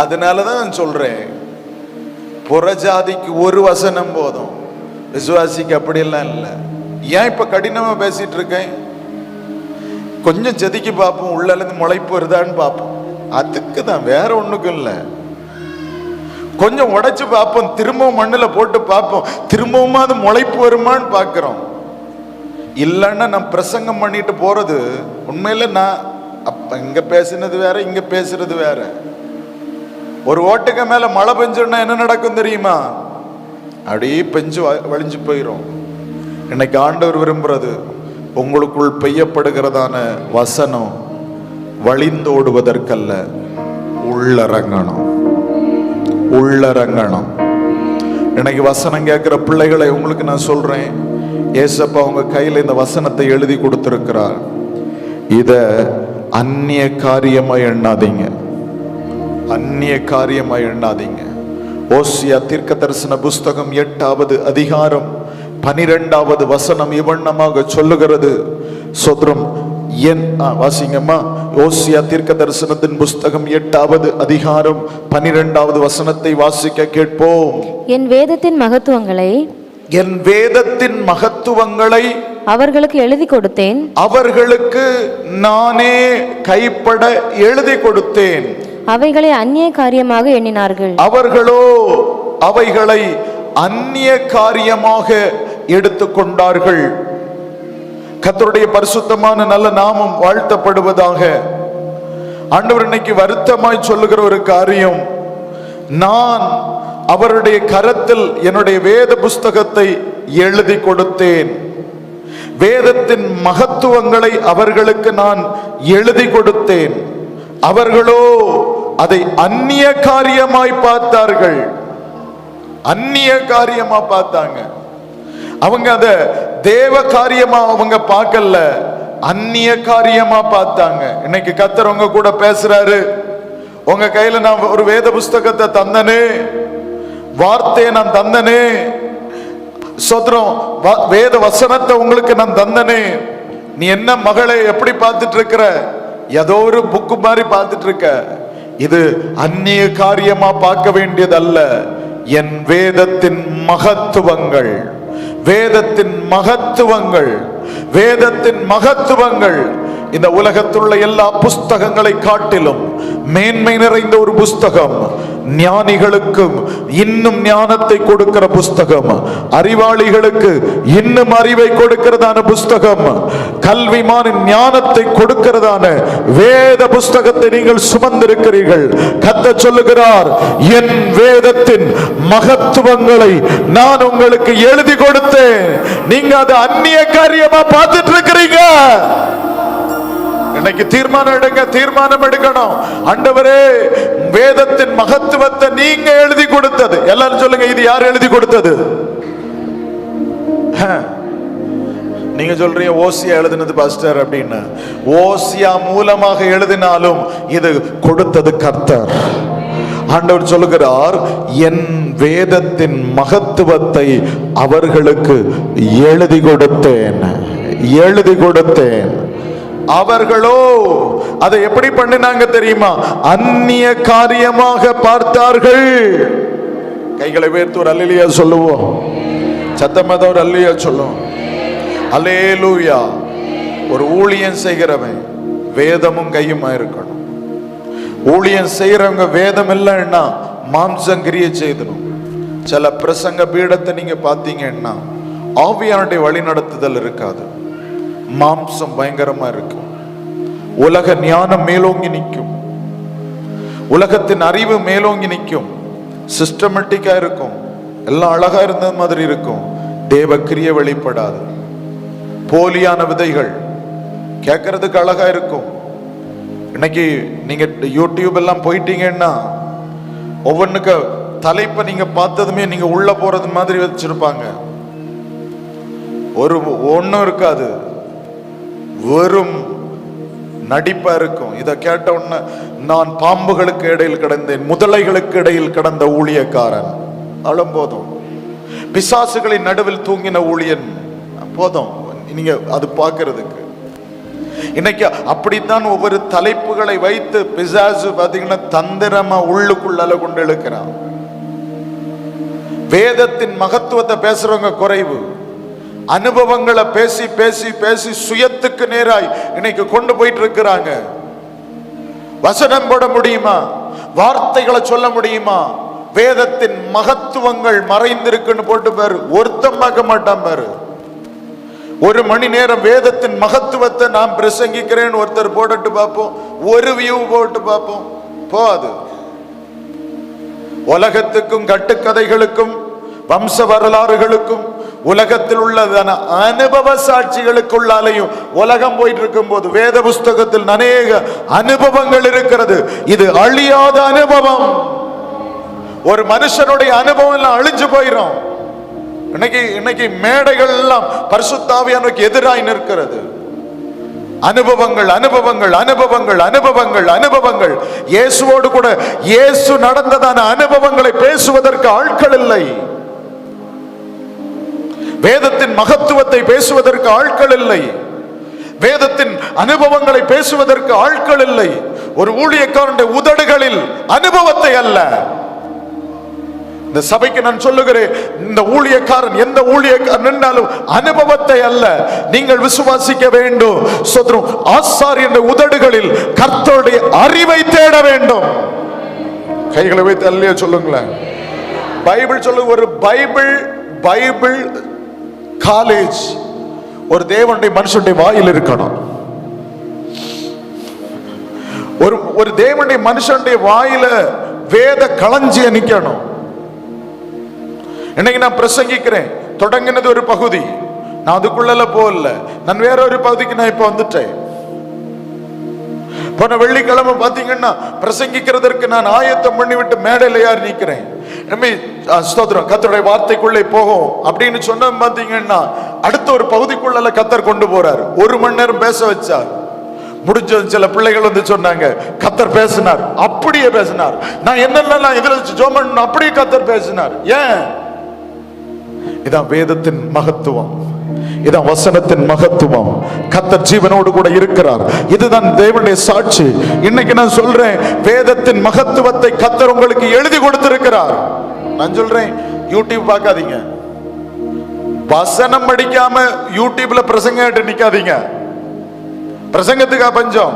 அதனாலதான் நான் சொல்றேன், புறஜாதிக்கு ஒரு வசனம் போதும், விசுவாசிக்கு அப்படியெல்லாம் இல்லை. ஏன் இப்ப கடினமா பேசிட்டு இருக்கேன்? கொஞ்சம் செதுக்கி பார்ப்போம், உள்ள இருந்து முளைப்பு வருதான்னு பார்ப்போம். அதுக்கு தான், வேற ஒண்ணுக்கும் இல்லை. கொஞ்சம் உடைச்சு பார்ப்போம், திரும்பவும் மண்ணுல போட்டு பார்ப்போம், திரும்பவும் அது முளைப்பு வருமான்னு பார்க்கிறோம். இல்லைன்னா நான் பிரசங்கம் பண்ணிட்டு போறது உண்மையில நான் அப்ப இங்க பேசினது வேற, இங்க பேசுறது வேற. ஒரு ஓட்டுக்கு மேல மழை பெஞ்சோன்னா என்ன நடக்கும் தெரியுமா? அப்படியே பெஞ்சு வழிஞ்சு போயிரும். இன்னைக்கு ஆண்டவர் விரும்புறது, உங்களுக்குள் பெய்யப்படுகிறதான வசனம் வழிந்தோடுவதற்கல்ல, உள்ளரங்கணும், உள்ளரங்கணும். இன்னைக்கு வசனம் கேட்கிற பிள்ளைகளை உங்களுக்கு நான் சொல்றேன், ஏசப்பா உங்க கையில இந்த வசனத்தை எழுதி கொடுத்திருக்கிறார். இத அந்நிய காரியமா எண்ணாதீங்க, அந்நிய காரியமா எண்ணாதீங்க. ஓசியா தீர்க்க தரிசன புஸ்தகம் 8வது அதிகாரம் 12வது வசனம் இவ்வண்ணமாக சொல்லுகிறது. சோத்ரம் என் வாசிங்கம்மா. ஓசியா தீர்க்க தரிசனத்தின் புஸ்தகம் 8வது அதிகாரம் 12வது வசனத்தை வாசிக்க கேட்போம். என் வேதத்தின் மகத்துவங்களை, என் வேதத்தின் மகத்துவங்களை அவர்களுக்கு எழுதி கொடுத்தேன், அவர்களுக்கு நானே கைப்பட எழுதி கொடுத்தேன். அவைகளை அந்நிய காரியமாக எண்ணினார்கள். அவர்களோ அவைகளை அந்நிய காரியமாக எடுத்துக்கொண்டார்கள். கர்த்தருடைய பரிசுத்தமான நல்ல நாமம் வாழ்த்தப்படுவதாக. ஆண்டவர் இன்னைக்கு வருத்தமாய் சொல்லுகிற ஒரு காரியம், நான் அவருடைய கரத்தில் என்னுடைய வேத புஸ்தகத்தை எழுதி கொடுத்தேன். வேதத்தின் மகத்துவங்களை அவர்களுக்கு நான் எழுதி கொடுத்தேன். அவர்களோ அதை அந்நிய காரியமாய் பார்த்தார்கள். அந்நிய காரியமா பார்த்தாங்க. அவங்க அத தேவ காரியமா அவங்க பார்க்கல, அந்நிய காரியமா பார்த்தாங்க. இன்னைக்கு கர்த்தர் உங்க கூட பேசுறாரு. உங்க கையில நான் ஒரு வேத புஸ்தகத்தை தந்தனே, வார்த்தையை நான் தந்தனே, சோதரம் வேத வசனத்தை உங்களுக்கு நான் தந்தனே, நீ என்ன மகளை எப்படி பார்த்துட்டு இருக்கிற? ஏதோ ஒரு புக்கு மாதிரி பார்த்துட்டு இருக்க. இது அந்நிய காரியமா பார்க்க வேண்டியதல்ல. என் வேதத்தின் மகத்துவங்கள், வேதத்தின் மகத்துவங்கள், வேதத்தின் மகத்துவங்கள் இந்த உலகத்துள்ள எல்லா புஸ்தகங்களை காட்டிலும் மேன்மை நிறைந்த ஒரு புஸ்தகம். ஞானிகளுக்கும் இன்னும் ஞானத்தை கொடுக்கிற புஸ்தகம், அறிவாளிகளுக்கு இன்னும் அறிவை கொடுக்கிறதான புஸ்தகம், கல்விமானின் ஞானத்தை கொடுக்கிறதான வேத புஸ்தகத்தை நீங்கள் சுமந்திருக்கிறீர்கள். கர்த்தர் சொல்லுகிறார், என் வேதத்தின் மகத்துவங்களை நான் உங்களுக்கு எழுதி கொடுத்தேன். நீங்க அதை அந்நிய காரியமா பார்த்துட்டு இருக்கிறீங்க. இன்னைக்கு தீர்மானம் எடுங்க, தீர்மானம் எடுக்கணும். ஆண்டவரே, வேதத்தின் மகத்துவத்தை நீங்க எழுதி கொடுத்தது. எல்லாரும் சொல்லுங்க, இது யார் எழுதி கொடுத்தது? நீங்க சொல்றீங்க ஓசியா எழுதினது பாஸ்டர் அப்படின்னு. ஓசியா மூலமாக எழுதினாலும் இது கொடுத்தது கர்த்தர். ஆண்டவர் சொல்லுகிறார், என் வேதத்தின் மகத்துவத்தை அவர்களுக்கு எழுதி கொடுத்தேன், எழுதி கொடுத்தேன். அவர்களோ அதை எப்படி பண்ணினாங்க தெரியுமா? அந்நிய காரியமாக பார்த்தார்கள். கைகளை உயர்த்தி ஒரு அல்லேலூயா சொல்லுவோம். சத்தமாக ஒரு அல்லேலூயா சொல்லுவோம். அல்லேலூயா. ஒரு ஊழியம் செய்கிறவன் வேதமும் கையுமா இருக்கணும். ஊழியம் செய்யறவங்க வேதம் இல்லைன்னா மாம்சம் கிரியை செய்தணும். சில பிரசங்க பீடத்தை நீங்க பார்த்தீங்கன்னா ஆவியானுடைய வழி நடத்துதல் இருக்காது. மாம்சம் பயங்கரமா இருக்கும். உலக ஞானம் மேலோங்கி நிற்கும், உலகத்தின் அறிவு மேலோங்கி நிற்கும். சிஸ்டமேட்டிக்கா இருக்கும், எல்லாம் அழகா இருந்த மாதிரி இருக்கும். தேவ கிரியை வெளிப்படாது. போலியான விதைகள் கேட்கறதுக்கு அழகா இருக்கும். இன்னைக்கு நீங்க யூடியூப் எல்லாம் போயிட்டீங்கன்னா ஒவ்வொன்றுக்கு தலைப்பை நீங்க பார்த்ததுமே நீங்க உள்ள போறது மாதிரி வச்சிருப்பாங்க. ஒன்றும் இருக்காது, வெறும் நடிப்பா இருக்கும். இதை கேட்ட உடனே, நான் பாம்புகளுக்கு இடையில் கிடந்தேன், முதலைகளுக்கு இடையில் கிடந்த ஊழியக்காரன், அவ்வளவு போதும். பிசாசுகளின் நடுவில் தூங்கின ஊழியன், போதும் நீங்க அது பார்க்கறதுக்கு. இன்னைக்கு அப்படித்தான் ஒவ்வொரு தலைப்புகளை வைத்து பிசாசு பாத்தீங்கன்னா தந்திரமா உள்ளுக்குள்ள கொண்டு இழுக்கிறான். வேதத்தின் மகத்துவத்தை பேசுறவங்க குறைவு. அனுபவங்களை பேசி பேசி பேசி சுயத்துக்கு நேராய் இன்னைக்கு கொண்டு போயிட்டு இருக்கிறாங்க. வசனம் போட முடியுமா? வார்த்தைகளை சொல்ல முடியுமா? வேதத்தின் மகத்துவங்கள் மறைந்திருக்குன்னு போட்டு பாரு, ஒருத்தம் பார்க்க மாட்டான் பாரு. ஒரு மணி நேரம் வேதத்தின் மகத்துவத்தை நான் பிரசங்கிக்கிறேன்னு ஒருத்தர் போட்டு பார்ப்போம், ஒரு வியூ போட்டு பார்ப்போம், போது. உலகத்துக்கும் கட்டுக்கதைகளுக்கும் வம்ச வரலாறுகளுக்கும் உலகத்தில் உள்ளதான அனுபவ சாட்சிகளுக்குள்ளாலையும் உலகம் போயிட்டு இருக்கும் போது வேத புஸ்தகத்தில் அநேக அனுபவங்கள் இருக்கிறது. இது அழியாத அனுபவம். ஒரு மனுஷனுடைய அனுபவம் எல்லாம் அழிஞ்சு போயிடும். இன்னைக்கு மேடைகள் எல்லாம் பரிசுத்த ஆவியானவருக்கு எதிராய் நிற்கிறது. அனுபவங்கள் அனுபவங்கள் அனுபவங்கள் அனுபவங்கள் அனுபவங்கள். இயேசுவோடு கூட இயேசு நடந்ததான அனுபவங்களை பேசுவதற்கு ஆட்கள் இல்லை. வேதத்தின் மகத்துவத்தை பேசுவதற்கு ஆட்கள் இல்லை. வேதத்தின் அனுபவங்களை பேசுவதற்கு ஆட்கள் இல்லை. ஒரு ஊழியக்காரனுடைய உதடுகளில் அனுபவத்தை அல்ல. இந்த சபைக்கு நான் சொல்லுகிறேன், இந்த ஊழியக்காரன் எந்த ஊழியக்காரன் என்றாலும் அனுபவத்தை அல்ல, நீங்கள் விசுவாசிக்க வேண்டும். சோதரம் ஆசாரியனுடைய உதடுகளில் கர்த்தருடைய அறிவை தேட வேண்டும். கைகளை வைத்து அல்லையா சொல்லுங்களேன். பைபிள் சொல்லுங்க, ஒரு பைபிள் காலேஜ் ஒரு தேவனுடைய மனுஷனுடைய வாயில் இருக்கணும். ஒரு தேவனுடைய மனுஷனுடைய வாயில வேத களஞ்சிய நிக்கணும். இன்னைக்கு நான் பிரசங்கிக்கிறேன், தொடங்கினது ஒரு பகுதி, நான் அதுக்குள்ள போகல, நான் வேற ஒரு பகுதிக்கு நான் இப்ப வந்துட்டேன். போன வெள்ளிக்கிழமை பாத்தீங்கன்னா பிரசங்கிக்கிறதற்கு நான் ஆயத்தம் பண்ணிவிட்டு மேடையில யார் நிக்கிறேன், ஸ்தோத்திரம் கர்த்தருடைய வார்த்தைக்குள்ளே போகும் அப்படின்னு சொன்ன பாத்தீங்கன்னா அடுத்த ஒரு பகுதிக்குள்ள கர்த்தர் கொண்டு போறார். 1 மணி நேரம் பேச வச்சார். முடிஞ்ச சில பிள்ளைகள் வந்து சொன்னாங்க, கர்த்தர் பேசினார், அப்படியே பேசினார். நான் என்னெல்லாம் இதுல ஜோமன் அப்படியே கர்த்தர் பேசினார். ஏன் இதான் வேதத்தின் மகத்துவம், இதான் வசனத்தின் மகத்துவம். கர்த்தர் ஜீவனோடு கூட இருக்கிறார். இதுதான் தேவனுடைய சாட்சி. இன்னைக்கு நான் சொல்றேன், வேதத்தின் மகத்துவத்தை கர்த்தர் உங்களுக்கு எழுதி கொடுத்திருக்கிறார். நான் சொல்றேன், யூடியூப் பார்க்காதீங்க, வசனம் படிக்காம யூடியூப்ல பிரசங்க நிக்காதீங்க. பிரசங்கத்துக்கா பஞ்சம்?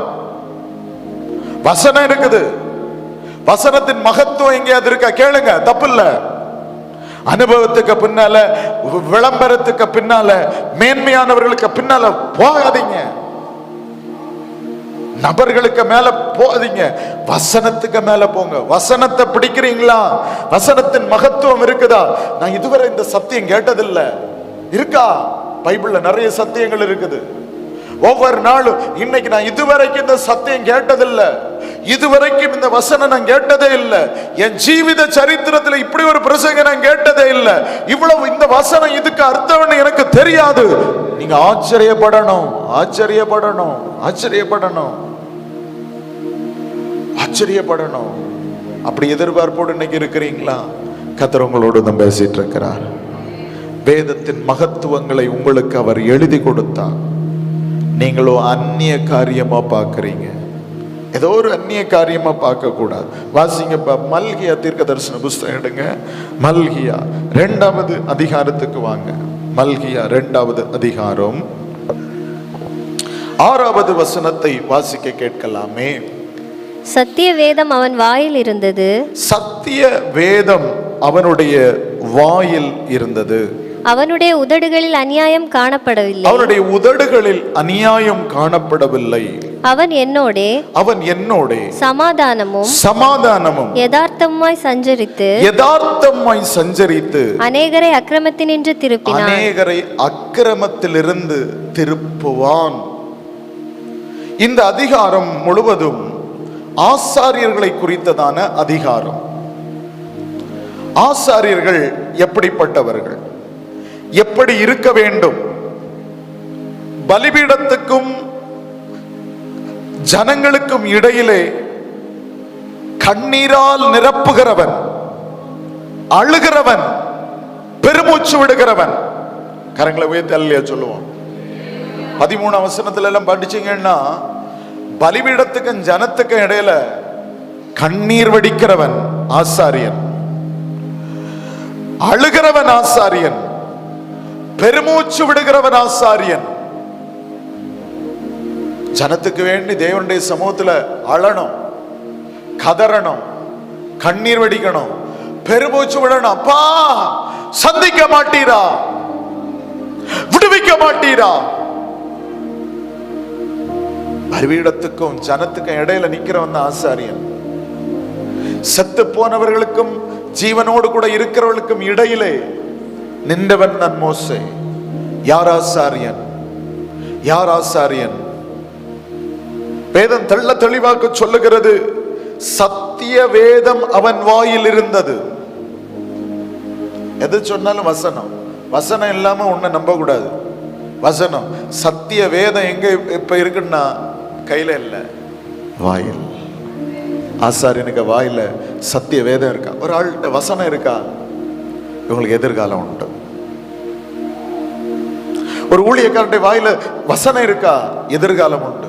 வசனம் இருக்குது. வசனத்தின் மகத்துவம் எங்கேயாவது இருக்கா? கேளுங்க, தப்பு இல்ல. அனுபவத்துக்கு பின்னால, விளம்பரத்துக்கு பின்னால, மேன்மையானவர்களுக்கு பின்னால போகாதீங்க. நபர்களுக்கு மேல போகாதீங்க, வசனத்துக்கு மேல போங்க. வசனத்தை பிடிக்கிறீங்களா? வசனத்தின் மகத்துவம் இருக்குதா? நான் இதுவரை இந்த சத்தியம் கேட்டதில்லை. இருக்கா? பைபிள்ல நிறைய சத்தியங்கள் இருக்குது. ஒவ்வொரு நாளும் இன்னைக்கு நான் இதுவரைக்கும் இந்த சத்தியம் கேட்டதில்லை, இதுவரைக்கும் இந்த வசனம் நான் கேட்டதே இல்லை, என் ஜீவித சரித்திரத்தில் இப்படி ஒரு பிரசங்க நான் கேட்டதே இல்லை, இவ்வளவு இந்த வசனம் இதுக்கு அர்த்தம் எனக்கு தெரியாது. நீங்க ஆச்சரியப்படணும், ஆச்சரியப்படணும், ஆச்சரியப்படணும், ஆச்சரியப்படணும். அப்படி எதிர்பார்ப்போடு இன்னைக்கு இருக்கிறீங்களா? கர்த்தர் உங்களோடு தான் பேசிட்டு இருக்கிறார். வேதத்தின் மகத்துவங்களை உங்களுக்கு அவர் எழுதி கொடுத்தார். நீங்களோ அந்நிய காரியமா பார்க்கறீங்க. ஏதோ ஒரு அந்நிய காரியமா பார்க்க கூடாது. வாசிங்க, மல்கியா தீர்க்க தரிசன புஸ்தகம் எடுங்க. மல்கியா 2வது அதிகாரத்துக்கு வாங்க. மல்கியா 2வது அதிகாரம் 6வது வசனத்தை வாசிக்க கேட்கலாமே. சத்திய வேதம் அவன் வாயில் இருந்தது. சத்திய வேதம் அவனுடைய வாயில் இருந்தது. அவனுடைய உதடுகளில் அநியாயம் காணப்படவில்லை. அவனுடைய உதடுகளில் அநியாயம் காணப்படவில்லை. அவன் என்னோடே சமாதானமும் யதார்த்தமாய் சஞ்சரித்து அநேகரை அக்கிரமத்திலிருந்து திருப்புவான். இந்த அதிகாரம் முழுவதும் ஆசாரியர்களை குறித்ததான அதிகாரம். ஆசாரியர்கள் எப்படிப்பட்டவர்கள், எப்படி இருக்க வேண்டும், பலிபீடத்துக்கும் ஜனங்களுக்கும் இடையிலே கண்ணீரால் நிரப்புகிறவன், அழுகிறவன், பெருமூச்சு விடுகிறவன். கரங்களை உயர்த்தி அல்லையா சொல்லுவோம். 13 வசனத்துல எல்லாம் படிச்சீங்கன்னா, பலிபீடத்துக்கும் ஜனத்துக்கும் இடையில கண்ணீர் வடிக்கிறவன் ஆசாரியன், அழுகிறவன் ஆசாரியன், பெருமூச்சு விடுகிறவன் ஆசாரியன். ஜனத்துக்கு வேண்டி தேவனுடைய சமூகத்துல அழணும், கதறணும், கண்ணீர் வடிக்கணும், பெருமூச்சு விடணும். அப்பா சந்திக்க மாட்டீரா, விடுவிக்க மாட்டீரா? பலிபீடத்துக்கும் ஜனத்துக்கும் இடையில நிக்கிறவன் தான் ஆசாரியன். செத்து போனவர்களுக்கும் ஜீவனோடு கூட இருக்கிறவர்களுக்கும் இடையிலே நின்றவன் தான் மோசே. யார் ஆசாரியன்? யார் ஆசாரியன்? வேதம் தெள்ள தெளிவாக சொல்லுகிறது, சத்திய வேதம் அவன் வாயில் இருந்தது. எது சொன்னாலும் வசனம், வசனம் இல்லாம உன்னை நம்ப கூடாது. வசனம், சத்திய வேதம் எங்க இப்ப இருக்குன்னா கையில இல்ல, வாயில். ஆசாரியனுக்கு வாயில சத்திய வேதம் இருக்கா? ஒரு ஆள்கிட்ட வசனம் இருக்கா? இவங்களுக்கு எதிர்காலம் உண்டு. ஒரு ஊழியக்காரனுடைய வாயில வசனம் இருக்கா? எதிர்காலம் உண்டு.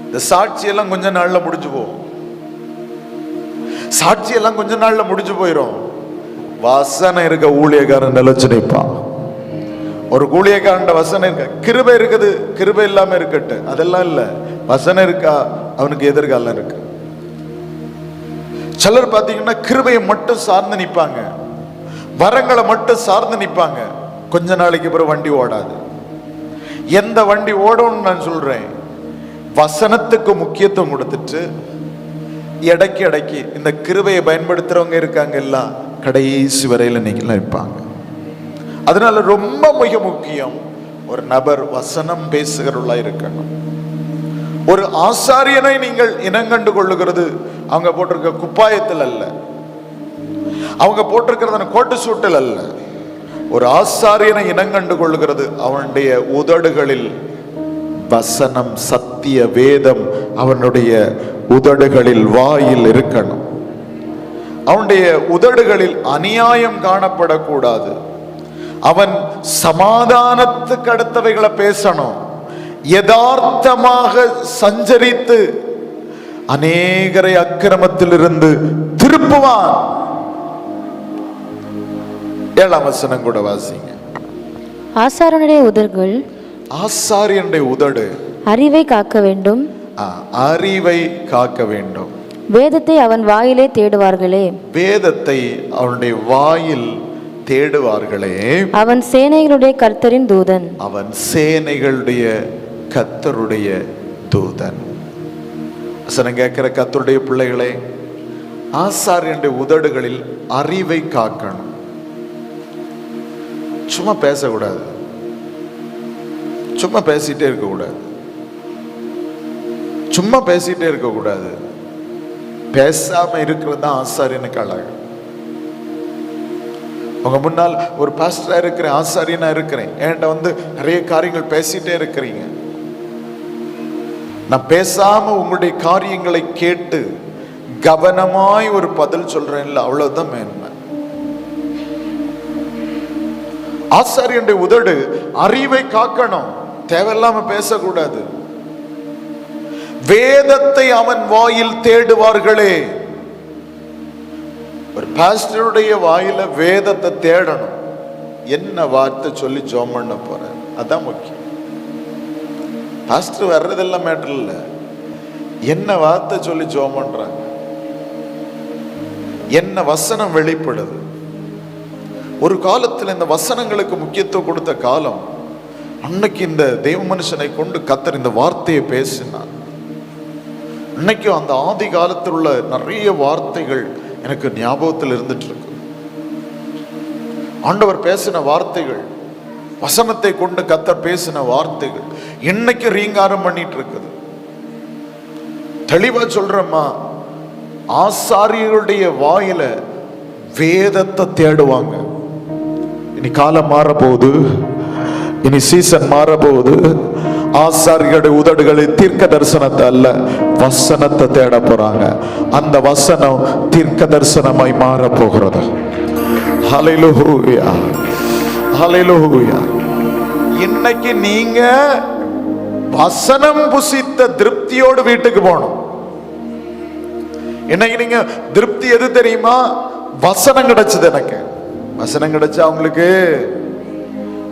இந்த சாட்சி எல்லாம் கொஞ்ச நாள்ல முடிஞ்சு போகும். சாட்சி எல்லாம் கொஞ்ச நாள்ல முடிஞ்சு போயிடும். வசனம் இருக்க ஊழியக்காரன் நிலைச்சு நிற்பான். ஒரு ஊழியக்காரன் வசனம் இருக்க, கிருபை இருக்குது, கிருபை இல்லாம இருக்கட்டு, அதெல்லாம் இல்ல. வசனம் இருக்கா, அவனுக்கு எதிர்காலம் இருக்கு. சிலர் பாத்தீங்கன்னா கிருபையை மட்டும் சார்ந்து நிற்பாங்க, வரங்களை மட்டும் சார்ந்து நிற்பாங்க. கொஞ்ச நாளைக்கு பிறகு வண்டி ஓடாது. எந்த வண்டி ஓடும் நான் சொல்றேன், வசனத்துக்கு முக்கியத்துவம் கொடுத்துட்டு இடைக்கு இந்த கிருபையை பயன்படுத்துறவங்க இருக்காங்க எல்லாம் கடைசி வரையில நீங்களாம் இருப்பாங்க. அதனால ரொம்ப மிக முக்கியம், ஒரு நபர் வசனம் பேசுகிறவர்களா இருக்கணும். ஒரு ஆசாரியனை நீங்கள் இனங்கண்டு கொள்ளுகிறது அவங்க போட்டிருக்க குப்பாயத்தில் அல்ல, அவங்க போட்டிருக்கிறது கோட்டு சூட்டில் அல்ல. ஒரு ஆசாரியனை இனங்கண்டு கொள்ளுகிறது அவனுடைய உதடுகளில் வசனம், சத்திய வேதம் அவனுடைய உதடுகளில், வாயில் இருக்கணும். அவனுடைய உதடுகளில் அநியாயம் காணப்படக்கூடாது. அவன் சமாதானத்துக்கு அடுத்தவைகளை பேசணும். யதார்த்தமாக சஞ்சரித்து அநேகரை அக்கிரமத்திலிருந்து திருப்புவான். 7ஆம் வசனம் கூட வாசிங்க. ஆசாரனுடைய உதடுகள் ஆசாரியனுடைய உதடு அறிவை காக்க வேண்டும், அறிவை காக்க வேண்டும். வேதத்தை அவன் வாயிலே தேடுவார்களே, வேதத்தை அவனுடைய வாயில் தேடுவார்களே. அவன் சேனைகளுடைய கர்த்தரின் தூதன், அவன் சேனைகளுடைய கர்த்தருடைய தூதன். வசனம் கேட்கிற கர்த்தருடைய பிள்ளைகளே, ஆசாரியனுடைய உதடுகளில் அறிவை காக்கணும். சும்மா பேசக்கூடாது, சும்மா பேசிட்டே இருக்கக்கூடாது, சும்மா பேசிட்டே இருக்கக்கூடாது. பேசாம இருக்கிறது தான் ஆசாரியனுக்கு அழகு. உங்க முன்னால் ஒரு பாஸ்டரா இருக்கிறேன், ஆசாரியனா இருக்கிறேன், என்கிட்ட நிறைய காரியங்கள் பேசிட்டே இருக்கிறீங்க. நான் பேசாம உங்களுடைய காரியங்களை கேட்டு கவனமாய் ஒரு பதில் சொல்றேன், இல்ல அவ்வளவுதான் மேன்மை. ஆசாரியனுடைய உதடு அறிவை காக்கணும், தேவையில்லாம பேசக்கூடாது. வேதத்தை அவன் வாயில் தேடுவார்களே. ஒரு பாஸ்டருடைய வாயில வேதத்தை தேடணும். என்ன வார்த்தை சொல்லி ஜெபம் பண்ண போற, அதான் முக்கியம். பாஸ்டர் வர்றதெல்லாம் மேட்டர் இல்ல, என்ன வார்த்தை சொல்லி ஜெபம் பண்றாங்க, என்ன வசனம் வெளிப்படுது. ஒரு காலத்தில் இந்த வசனங்களுக்கு முக்கியத்துவம் கொடுத்த காலம். அன்னைக்கு இந்த தேவ மனுஷனை கொண்டு கர்த்தர் இந்த வார்த்தையை பேசினார். இன்னைக்கும் அந்த ஆதி காலத்தில் உள்ள நிறைய வார்த்தைகள் எனக்கு ஞாபகத்தில் இருந்துட்டு இருக்கு. ஆண்டவர் பேசின வார்த்தைகள், வசனத்தை கொண்டு கர்த்தர் பேசின வார்த்தைகள் இன்னைக்கு ரீங்காரம் பண்ணிட்டு இருக்குது. தெளிவா சொல்றேம்மா, ஆசாரியருடைய வாயில வேதத்தை தேடுவாங்க. இனி காலம் மாற போகுது, இனி சீசன் மாற போகுது. ஆசாரியருடைய உதடுகளை தீர்க்க தரிசனத்தை அல்ல, வசனத்தை தேட போறாங்க. அந்த வசனம் தீர்க்க தரிசனமாய் மாற போகிறது. ஹல்லேலூயா, ஹல்லேலூயா. இன்னைக்கு நீங்க வசனம் புசித்த திருப்தியோடு வீட்டுக்கு போகணும். இன்னைக்கு நீங்க திருப்தி எது தெரியுமா? வசனம் கிடைச்சது. எனக்கு வசனம் கிடைச்சா உங்களுக்கு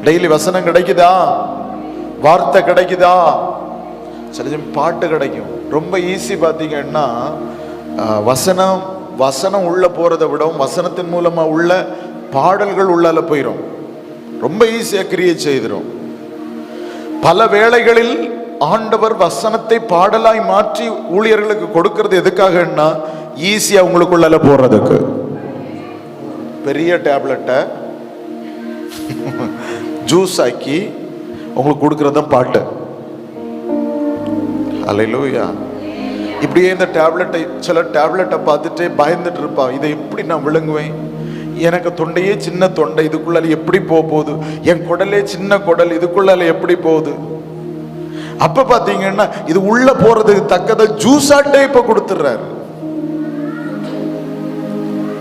டெய்லி வசனம் கிடைக்குதா? வார்த்தை கிடைக்குதா? சில பாட்டு கிடைக்கும். ரொம்ப ஈஸி பார்த்தீங்கன்னா, வசனம் உள்ள போறதை விடவும் வசனத்தின் மூலமா உள்ள பாடல்கள் உள்ளால போயிடும். ரொம்ப ஈஸியா கிரியேட் செய்திடும். பல வேளைகளில் ஆண்டவர் வசனத்தை பாடலாய் மாற்றி ஊழியர்களுக்கு கொடுக்கிறது எதுக்காகன்னா, ஈஸியா உங்களுக்குள்ளால போறதுக்கு. பெரிய டேப்லெட்டை ஜூஸ் ஆக்கி உங்களுக்கு கொடுக்கறது பாட்டு. அல்லேலூயா. இப்படியே இந்த டேப்லெட்டை, சில டேப்லெட்டை பார்த்துட்டே பயந்துட்டு இருப்பா, இதை எப்படி நான் விழுங்குவேன், எனக்கு தொண்டையே சின்ன தொண்டை, இதுக்குள்ளால எப்படி போகுது, என் குடலே சின்ன குடல், இதுக்குள்ளால எப்படி போகுது. அப்ப பாத்தீங்கன்னா இது உள்ள போறதுக்கு தக்கத ஜூஸாட்டே இப்ப கொடுத்துறாரு.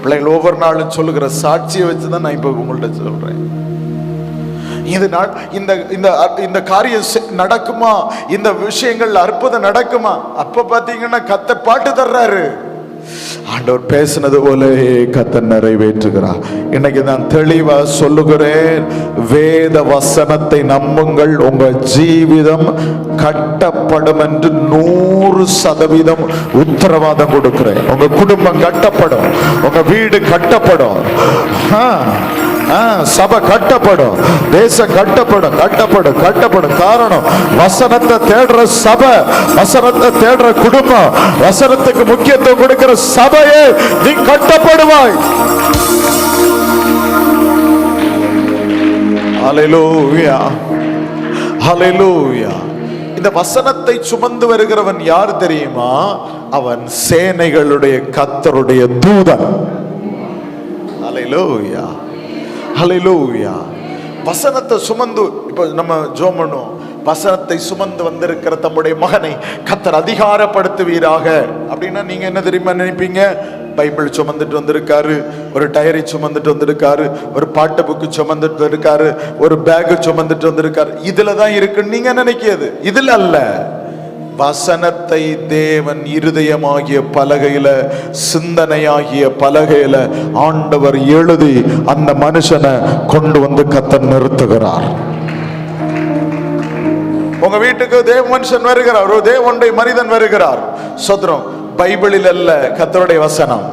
பிள்ளைகள் ஒவ்வொரு நாளும் சொல்லுகிற சாட்சியை வச்சுதான் நான் இப்ப உங்கள்ட்ட சொல்றேன். இந்த காரியம் நடக்குமா, இந்த விஷயங்கள் அற்புதம் நடக்குமா? அப்ப பாத்தீங்கன்னா கர்த்தர் பாட்டு தர்றாரு. ஆண்டவர் பேசினது போல கர்த்தர் நிறைவேற்றுகிறார். இன்னைக்கு நான் தெளிவா சொல்லுகிறேன், வேத வசனத்தை நம்புங்கள், உங்க ஜீவிதம் கட்டப்படும் என்று 100% உத்தரவாதம் கொடுக்கிறேன். உங்க குடும்பம் கட்டப்படும், உங்க வீடு கட்டப்படும், சபை கட்டப்படும், தேசம் கட்டப்படும், கட்டப்படும், கட்டப்படும். காரணம், வசனத்தை தேடுற சபை, வசனத்தை தேடுற குடும்பம், வசனத்துக்கு முக்கியத்துவம் கொடுக்கிற சபையே நீ கட்டப்படுவாய். ஹல்லேலூயா, ஹல்லேலூயா. இந்த வசனத்தை சுமந்து வருகிறவன் யார் தெரியுமா? அவன் சேனைகளுடைய கர்த்தருடைய தூதன். ஹல்லேலூயா, ஹல்லேலூயா. வசனத்தை சுமந்து, இப்ப நம்ம ஜெபம் பண்ணுவோம், வசனத்தை சுமந்து வந்திருக்கிற தம்முடைய மகனை கர்த்தர் அதிகாரப்படுத்துவீராக அப்படின்னா நீங்க என்ன தெரியுமா நினைப்பீங்க? பைபிள் சுமந்துட்டு வந்திருக்காரு, ஒரு டைரி சுமந்துட்டு வந்திருக்காரு, ஒரு பாட்டு புக்கு சுமந்துட்டு இருக்காரு, ஒரு பேக் சுமந்துட்டு வந்திருக்காரு. இதுல தான் இருக்குன்னு நீங்க நினைக்கிறது. இதுல அல்ல. வசனத்தை தேவன் இருதயமாகிய பலகையில, சிந்தனையாகிய பலகையில ஆண்டவர் எழுதி அந்த மனுஷனை கொண்டு வந்து கர்த்தர் நிறுத்துகிறார். உங்க வீட்டுக்கு தேவ மனுஷன் வருகிறார், ஒரு தேவனுடைய மனிதன் வருகிறார். சோத்ரம். பைபிளில் அல்ல, கர்த்தருடைய வசனம்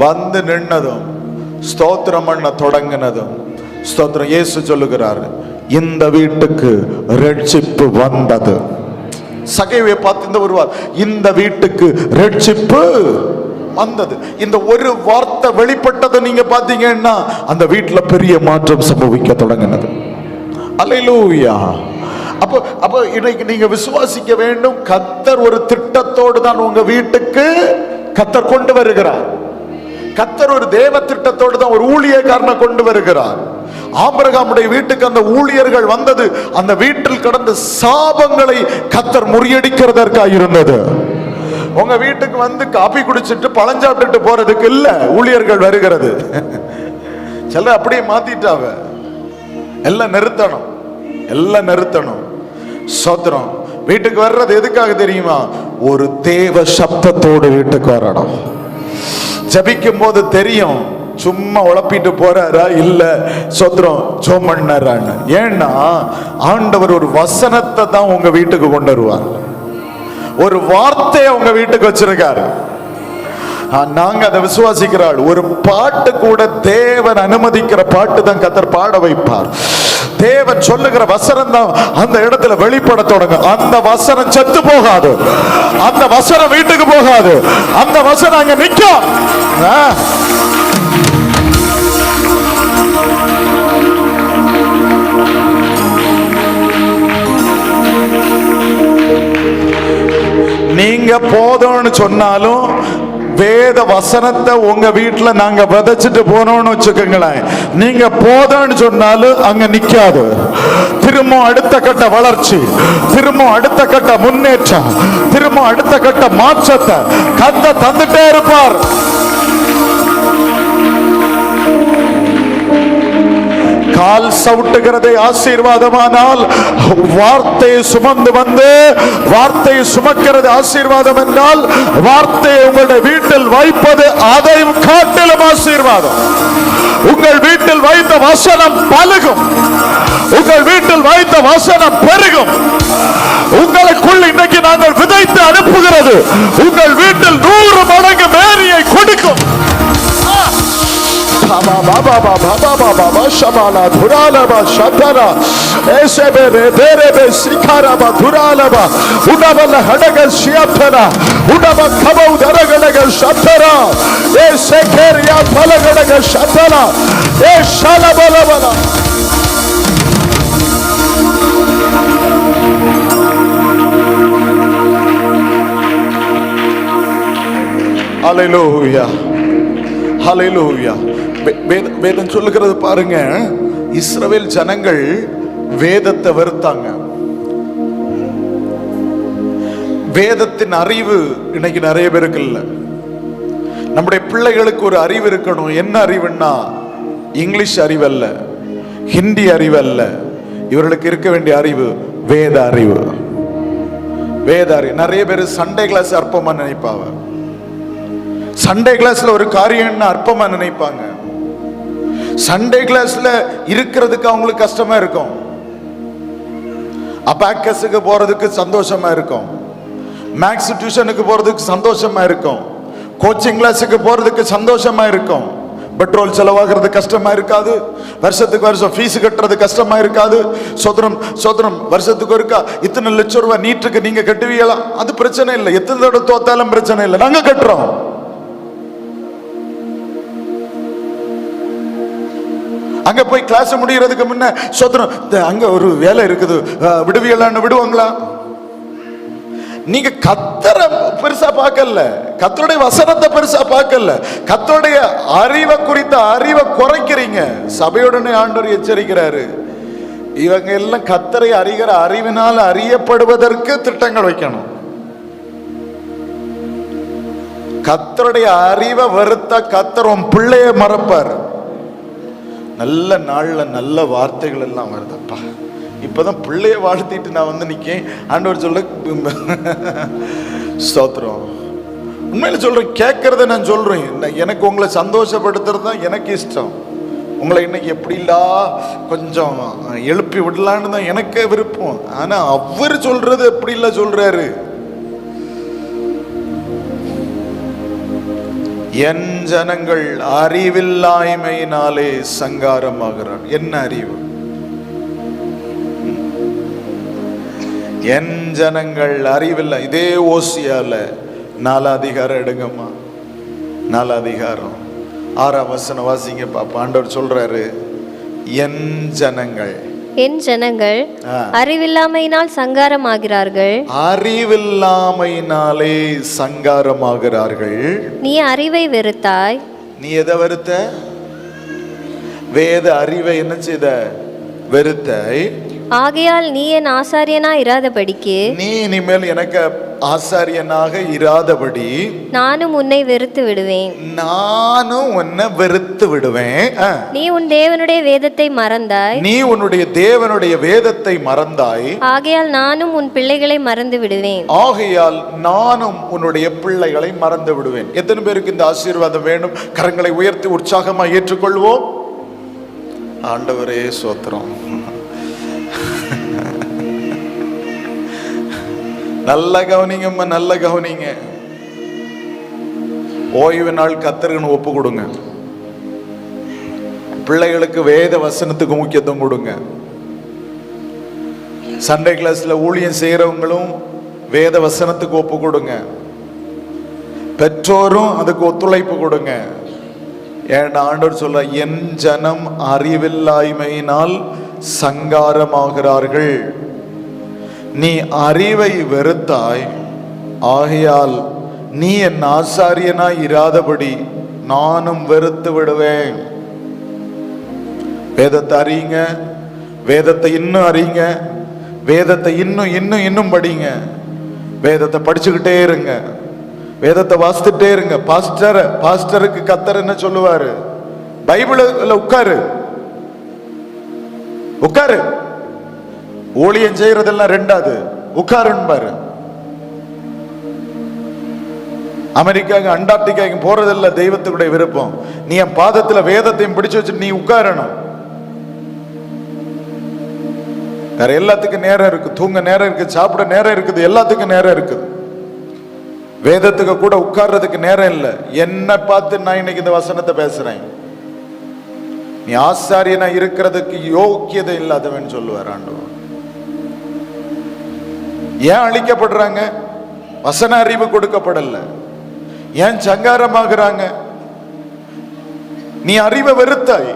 வந்து நின்னதும் ஸ்தோத்திரம் பண்ண தொடங்கினதும் ஸ்தோத்திரம். இயேசு சொல்லுகிறார், இந்த வீட்டுக்கு ரட்சிப்பு வந்தது. சகைவை பார்த்து இந்த வருவார், இந்த வீட்டுக்கு ரட்சிப்பு வந்தது. இந்த ஒரு வார்த்தை வெளிப்பட்டதை நீங்க பாத்தீங்கன்னா அந்த வீட்டுல பெரிய மாற்றம் சம்பவிக்க தொடங்கினது. அல்லேலூயா. அப்போ இன்னைக்கு நீங்க விசுவாசிக்க வேண்டும், கர்த்தர் ஒரு திட்டத்தோடு தான் உங்க வீட்டுக்கு கர்த்தர் கொண்டு வருகிறார். கர்த்தர் ஒரு தேவ திட்டத்தோடு தான் ஒரு ஊழியக்காரனை கொண்டு வருகிறார். ஆபிரகாமுடைய வீட்டுக்கு அந்த ஊழியர்கள் வந்தது அந்த வீட்டில் கடந்த சாபங்களை கர்த்தர் முறியடிக்கிறதற்காக இருந்தது. உங்க வீட்டுக்கு வந்து காபி குடிச்சிட்டு பழஞ்சாப்பிட்டு போறதுக்கு இல்ல ஊழியர்கள் வருகிறது. சில அப்படியே மாத்திட்டாவ. எல்லாம் நிறுத்தணும், எல்லாம் நிறுத்தணும். சோத்திரம். வீட்டுக்கு வர்றது எதுக்காக தெரியுமா? ஒரு தேவ சப்தத்தோடு வீட்டுக்கு வரணும். ஜபிக்கும் போது தெரியும் சும்மா உழப்பிட்டு போறாரா இல்ல சோத்திரம் ஜோம் பண்ணாரான்னு. ஏன்னா ஆண்டவர் ஒரு வசனத்தை தான் உங்க வீட்டுக்கு கொண்டு வருவார், ஒரு வார்த்தையை உங்க வீட்டுக்கு வச்சிருக்காரு. நாங்க அதை விசுவாசிக்கிறாள். ஒரு பாட்டு கூட தேவன் அனுமதிக்கிற பாட்டு தான் கர்த்தர் பாட வைப்பார். தேவன் சொல்லுகிற வசனம் தான் அந்த இடத்துல வெளிப்பட தொடங்கும். அந்த வசனம் செத்து போகாது, அந்த வசனம் வீட்டுக்கு போகாது, அந்த வசனம் அங்க நிற்கும். நீங்க போதும்னு சொன்னாலும் வேத வசனத்தை உங்க வீட்டுல நாங்க விதைச்சிட்டு போனோம்னு வச்சுக்கோங்களேன், நீங்க போதும்னு சொன்னாலும் அங்க நிக்காது. திரும்ப அடுத்த கட்ட வளர்ச்சி, திரும்ப அடுத்த கட்ட முன்னேற்றம், திரும்ப அடுத்த கட்ட மாற்றத்தை கர்த்தர் தந்துட்டே இருப்பார். கால் சவுட்டுகிறதை ஆசீர்வாதமானால் வார்த்தையை சுமந்து வந்து வார்த்தையை சுமக்கிறது ஆசீர்வாதம் என்றால் வார்த்தையை உங்களுடைய வீட்டில் வைப்பது அதையும் காட்டிலும் ஆசீர்வாதம். உங்கள் வீட்டில் வைத்த வசனம் பலுகும், உங்கள் வீட்டில் வைத்த வசனம் பெருகும். உங்களுக்குள் இன்னைக்கு நாங்கள் விதைத்து அனுப்புகிறது உங்கள் வீட்டில் 100 மடங்கு மேரியை கொடுக்கும். Hallelujah. Hallelujah. வேதம் சொல்லுகிறது பாருங்க, இஸ்ரவேல் ஜனங்கள் வேதத்தை வெறுத்தாங்க. வேதத்தின் அறிவு இன்னைக்கு நிறைய பேருக்கு இல்ல. நம்முடைய பிள்ளைகளுக்கு ஒரு அறிவு இருக்கணும். என்ன அறிவுன்னா இங்கிலீஷ் அறிவு அல்ல, ஹிந்தி அறிவு அல்ல. இவர்களுக்கு இருக்க வேண்டிய அறிவு வேத அறிவு. வேத அறிவு. நிறைய பேர் சண்டே கிளாஸ் அற்பமா நினைப்பாங்க. சண்டே கிளாஸ்ல ஒரு காரியம் அற்பமா நினைப்பாங்க. சண்டே கிளாஸ்ல இருக்கிறதுக்கு அவங்களுக்கு கஷ்டமா இருக்கும். அபாக்கஸுக்கு போறதுக்கு சந்தோஷமா இருக்கும், மேக்ஸ் டியூஷனுக்கு போறதுக்கு சந்தோஷமா இருக்கும், கோச்சிங் கிளாஸுக்கு போறதுக்கு சந்தோஷமா இருக்கும். பெட்ரோல் செலவாகிறது கஷ்டமா இருக்காது, வருஷத்துக்கு வருஷம் ஃபீஸ் கட்டுறது கஷ்டமா இருக்காது. சோதரம் வருஷத்துக்கு ஒருக்கா இத்தனை லட்சம் ரூபாய் நீட்டுக்கு நீங்க கட்டுவீங்களா? அது பிரச்சனை இல்லை. எத்தனை தடவை தோத்தாலும் பிரச்சனை இல்லை, நாங்க கட்டுறோம். அங்க போய் கிளாஸ் முடிகிறதுக்கு முன்ன சோதரம் அங்க ஒரு வேலை இருக்குது விடுவியலான்னு விடுவாங்களா? நீங்க கர்த்தரை பெருசா பார்க்கல, கர்த்தருடைய வசனத்தை பெருசா பார்க்கல, கர்த்தருடைய அறிவை குறித்த அறிவை குறைக்கிறீங்க. சபையுடனே ஆண்டவர் எச்சரிக்கிறாரு, இவங்க எல்லாம் கர்த்தரை அறிகிற அறிவினால் அறியப்படுவதற்கு திட்டங்கள் வைக்கணும். கர்த்தருடைய அறிவை வெறுத்தா கர்த்தர் உன் பிள்ளைய மறப்பார். நல்ல நாள்ல நல்ல வார்த்தைகள் எல்லாம் வருதப்பா. இப்பதான் பிள்ளைய வாழ்த்திட்டு நான் வந்து நிக்கேன். ஆண்டவர் சொல்ல ஸ்தோத்திரம். உண்மையில சொல்றேன், கேட்கறத நான் சொல்றேன். எனக்கு உங்களை சந்தோஷப்படுத்துறது தான் எனக்கு இஷ்டம். உங்களை இன்னைக்கு எப்படிலாம் கொஞ்சம் எழுப்பி விடலான்னு தான் எனக்கு விருப்பம். ஆனா அவர் சொல்றது எப்படி இல்ல சொல்றாரு, என் ஜனங்கள் அறிவில்லாய்மையினாலே சங்காரமாகிறார். என்ன அறிவு? என் ஜனங்கள் அறிவில்லை. இதே ஓசியால 4 அதிகாரம் எடுங்கம்மா. 4 அதிகாரம் 6ஆம் வசனம் வாசிங்க பாப்பா. ஆண்டவர் சொல்றாரு, என் ஜனங்கள் அறிவில்லாமையினால் சங்காரமாகிறார்கள். அறிவில்லாமையினாலே சங்காரமாகிறார்கள். நீ அறிவை வெறுத்தாய். நீ எதை வெறுத்த? வேத அறிவை என்ன செய்த? வெறுத்தாய். ஆகையால் நீ என் ஆசாரியனா இராதபடிக்கு, நீ இனிமேல் எனக்கு ஆசாரியனாக இராதபடி நானும் உன்னை வெறுத்து விடுவேன். நானும் உன்னை வெறுத்து விடுவேன். நீ உன் தேவனுடைய வேதத்தை மறந்தாய். நீ உன்னுடைய தேவனுடைய வேதத்தை மறந்தாய். ஆகையால் நானும் உன் பிள்ளைகளை மறந்து விடுவேன். ஆகையால் நானும் உன்னுடைய பிள்ளைகளை மறந்து விடுவேன். எத்தனை பேருக்கு இந்த ஆசீர்வாதம் வேணும்? கரங்களை உயர்த்தி உற்சாகமாக ஏற்றுக்கொள்வோம். ஆண்டவரே ஸ்தோத்திரம். நல்ல கவனிங்கம்மா, நல்ல கவனிங்க. ஓய்வு நாள் கர்த்தருக்கு ஒப்பு கொடுங்க. பிள்ளைகளுக்கு வேத வசனத்துக்கு முக்கியத்துவம் கொடுங்க. சண்டே கிளாஸ்ல ஊழியம் செய்யறவங்களும் வேத வசனத்துக்கு ஒப்பு கொடுங்க. பெற்றோரும் அதுக்கு ஒத்துழைப்பு கொடுங்க. ஏன்னா ஆண்டவர் சொல்ல, என் ஜனம் அறிவில்லாய்மையினால் சங்காரமாகிறார்கள். நீ அறிவை வெறுத்தாய். ஆகையால் நீ என் ஆசாரியனாய் இராதபடி நானும் வெறுத்து விடுவேன். வேதத்தை அறியுங்க, வேதத்தை இன்னும் அறியுங்க, வேதத்தை இன்னும் இன்னும் இன்னும் படிங்க. வேதத்தை படிச்சுக்கிட்டே இருங்க, வேதத்தை வாசித்துட்டே இருங்க. பாஸ்டருக்கு கர்த்தர் என்ன சொல்லுவாரு? பைபிள்ல உட்காரு உட்காரு. ஊழியம் செய்யறதெல்லாம் ரெண்டாவது, உட்காருன்னு. அமெரிக்காவுக்கு அண்டார்டிகாவுக்கு போறதில்ல தெய்வத்துக்குடைய விருப்பம். நீ என் பாதத்துல வேதத்தையும் பிடிச்சு வச்சு நீ உட்காரணும். வேற எல்லாத்துக்கும் நேரம் இருக்கு. தூங்க நேரம் இருக்கு, சாப்பிட நேரம் இருக்குது, எல்லாத்துக்கும் நேரம் இருக்குது. வேதத்துக்கு கூட உட்கார்றதுக்கு நேரம் இல்லை. என்ன பார்த்து நான் இன்னைக்கு இந்த வசனத்தை பேசுறேன். நீ ஆசாரியனா இருக்கிறதுக்கு யோக்கியதை இல்லாதவன் சொல்லுவார் ஆண்டவர். ஏன் அழிக்கப்படுறாங்க? வசன அறிவு கொடுக்கப்படல. ஏன் சங்காரமாகிறாங்க? நீ அறிவை வெறுத்தாய்.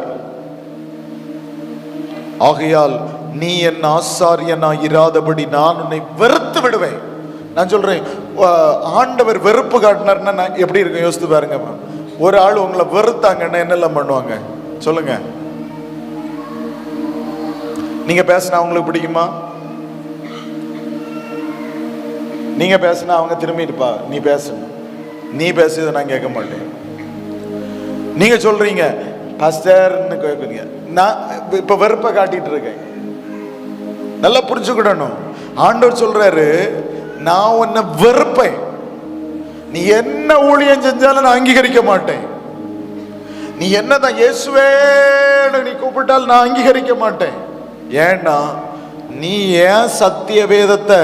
ஆகையால் நீ என் ஆசாரியனா இராதபடி நான் உன்னை வெறுத்து விடுவேன். நான் சொல்றேன், ஆண்டவர் வெறுப்பு காட்டினார்னா எப்படி இருக்கும் யோசித்து பாருங்க. ஒரு ஆள் உங்களை வெறுத்தாங்கன்னா என்னெல்லாம் பண்ணுவாங்க சொல்லுங்க? நீங்க பேசினா அவங்களுக்கு பிடிக்குமா? நீங்க பேசினா அவங்க திரும்பி இருப்பா, நீ பேசணும், நீ பேசுறதை நான் கேட்க மாட்டேன். நீங்க சொல்றீங்க பாஸ்டர்னு கேட்குறீங்க, நான் இப்ப வெறுப்பை காட்டிட்டு இருக்கேன். நல்லா புரிஞ்சுக்கிடணும். ஆண்டவர் சொல்றாரு, நான் உன்னை வெறுப்பேன். நீ என்ன ஊழியம் செஞ்சாலும் நான் அங்கீகரிக்க மாட்டேன். நீ என்னதான் இயேசுவேன்னு நீ கூப்பிட்டால் நான் அங்கீகரிக்க மாட்டேன். ஏன்னா நீ ஏன் சத்திய வேதத்தை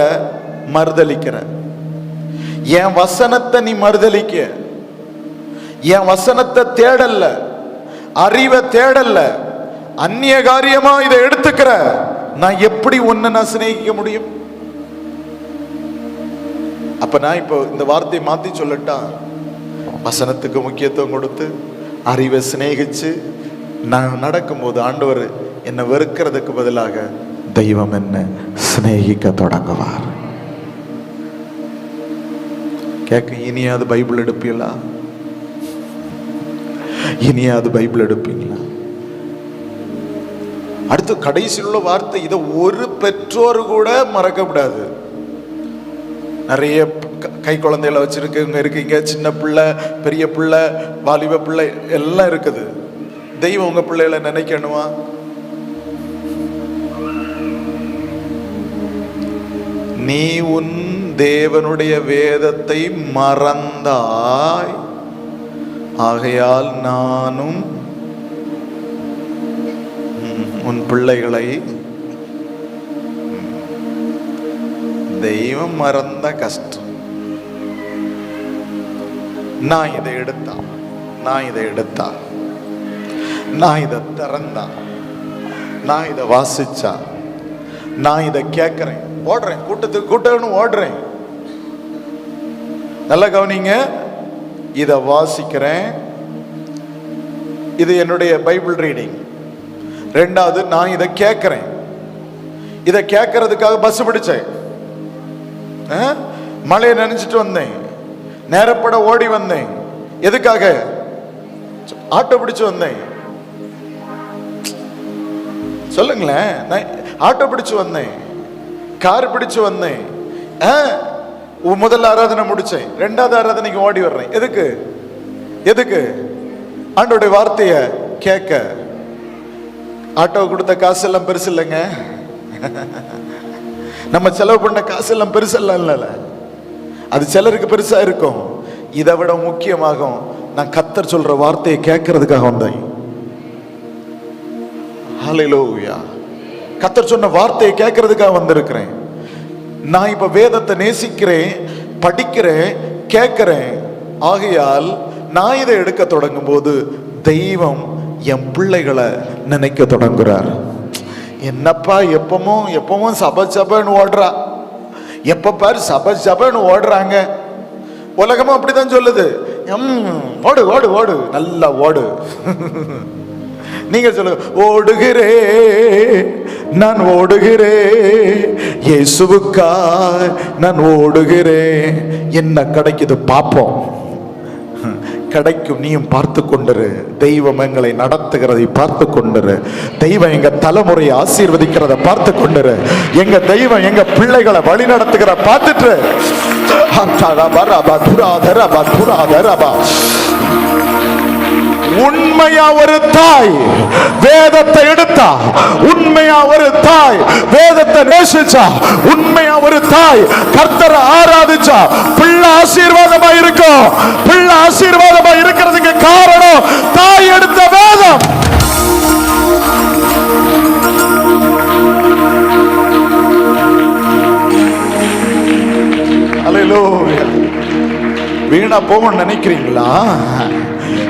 மறுதலிக்கிற? என் வசனத்தை நீ மறுதலிக்க, என் வசனத்தை தேடல்ல, அறிவை தேடல்ல, அந்நிய காரியமா இதை எடுத்துக்கிற. நான் எப்படி உன்னை நான் சிநேகிக்க முடியும்? அப்ப நான் இப்போ இந்த வார்த்தையை மாத்தி சொல்லட்டா, வசனத்துக்கு முக்கியத்துவம் கொடுத்து அறிவை சிநேகிச்சு நான் நடக்கும்போது ஆண்டவர் என்னை வெறுக்கிறதுக்கு பதிலாக தெய்வம் என்ன சிநேகிக்க தொடங்குவார். கேட்க, இனியாவது பைபிள் எடுப்பீங்களா? இனியாவது பைபிள் எடுப்பீங்களா? அடுத்து கடைசியில் உள்ள வார்த்தை, இதை ஒரு பெற்றோர் கூட மறக்க கூடாது. நிறைய கை குழந்தைகளை வச்சிருக்கவங்க இருக்கீங்க, சின்ன பிள்ளை, பெரிய பிள்ளை, வாலிப பிள்ளை எல்லாம் இருக்குது. தெய்வம் உங்க பிள்ளைகளை நினைக்கணுமா? நீ உன் தேவனுடைய வேதத்தை மறந்தாய், ஆகையால் நானும் உன் பிள்ளைகளை. தெய்வம் மறந்த கஷ்டம். நான் இதை எடுத்தா, நான் இதை எடுத்தா, நான் இதை திறந்தா, நான் இதை வாசிச்சா, நான் இதை கேட்கிறேன், ஓடுறேன், கூட்டத்துக்கு கூட்டம்னு ஓடுறேன். நல்லா கவனிங்க, இதை வாசிக்கிறேன், இது என்னுடைய பைபிள் ரீடிங். ரெண்டாவது, நான் இதை கேட்கிறேன். இதை கேட்கறதுக்காக பஸ் பிடிச்சேன், மழையை நினைச்சிட்டு வந்தேன், நேரப்பட ஓடி வந்தேன். எதுக்காக? ஆட்டோ பிடிச்சு வந்தேன். சொல்லுங்களேன், நான் ஆட்டோ பிடிச்சு வந்தேன், கார் பிடிச்சு வந்தேன். முதல் ஆராதனை முடிச்சேன், ரெண்டாவது ஆராதனைக்கு ஓடி வர்றேன். எதுக்கு? எதுக்கு? ஆண்டோடைய வார்த்தையை கேட்க. ஆட்டோ கொடுத்த காசு எல்லாம் பெருசு இல்லைங்க, நம்ம செலவு பண்ண காசு எல்லாம் பெருசு இல்ல, அது சிலருக்கு பெருசா இருக்கும். இதை விட முக்கியமாகும், நான் கர்த்தர் சொல்ற வார்த்தையை கேட்கறதுக்காக வந்தேன். ஹல்லேலூயா. கர்த்தர் சொன்ன வார்த்தையை கேட்கறதுக்காக வந்திருக்கிறேன். நான் இப்ப வேதத்தை நேசிக்கிறேன், படிக்கிறேன், கேட்கிறேன். ஆகையால் நான் இதை எடுக்க தொடங்கும் போது தெய்வம் என் பிள்ளைகளை நினைக்க தொடங்குறார். என்னப்பா எப்பவும் சபைன்னு ஓடுறா, எப்ப பாரு சபைன்னு ஓடுறாங்க. உலகமும் அப்படிதான் சொல்லுது, ஓடு ஓடு ஓடு, நல்லா ஓடு. நீங்க சொல்லுங்க, ஓடுகிறே நான் ஓடுகிறேன், இயேசுவுக்காய் நான் ஓடுகிறேன். என்ன கிடைக்குது பார்ப்போம். கிடைக்கும், நீயும் பார்த்து கொண்டிரு. தெய்வம் எங்களை நடத்துகிறதை பார்த்து கொண்டிரு. தெய்வம் எங்க தலைமுறையை ஆசீர்வதிக்கிறத பார்த்து கொண்டிரு. எங்க தெய்வம் எங்க பிள்ளைகளை வழி நடத்துகிற பார்த்துட்டு. உண்மையா ஒரு தாய் வேதத்தை எடுத்தா, உண்மையா ஒரு தாய் வேதத்தை நேசிச்சா, உண்மையா ஒரு தாய் கர்த்தரை ஆராதிச்சா, பிள்ளை ஆசீர்வாதமா இருக்கும். பிள்ளை ஆசீர்வாதமா இருக்கிறதுக்கு காரணம் தாய் எடுத்த வேதம். அல்லேலூயா. வீணா போகணும்னு நினைக்கிறீங்களா?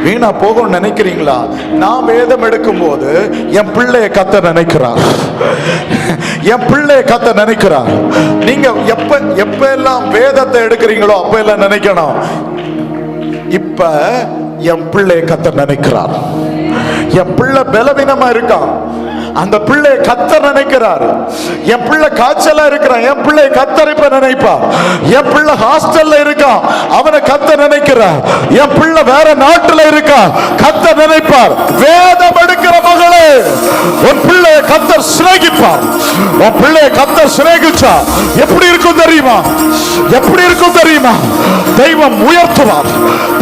வீணா போகும் நினைக்கிறீங்களா? நான் வேதம் எடுக்கும் போது என் பிள்ளைய கத்த நினைக்கிறார், என் பிள்ளைய கத்த நினைக்கிறார். நீங்க எப்ப எல்லாம் வேதத்தை எடுக்கிறீங்களோ அப்ப எல்லாம் நினைக்கணும், இப்ப என் பிள்ளைய கத்த நினைக்கிறார். என் பிள்ளை பலவீனமா இருக்கான், அந்த பிள்ளை கத்தர் நினைக்கிறார். என் பிள்ளை காய்ச்சலா இருக்கிறான், என் பிள்ளை கத்தர் இப்ப நினைப்பார். என் பிள்ளை ஹாஸ்டல்ல இருக்கான், அவனை கத்தர் நினைக்கிறார். என் பிள்ளை வேற நாட்டுல இருக்கான், கத்தர் நினைப்பார். வேதம் எடுக்கிற மகளே, உன் பிள்ளையை கத்தர் சிநேகிப்பார். உன் பிள்ளையை கத்தர் சிநேகிச்சா எப்படி இருக்கும் தெரியுமா? எப்படி இருக்கும் தெரியுமா? தெய்வம் உயர்த்துவார்,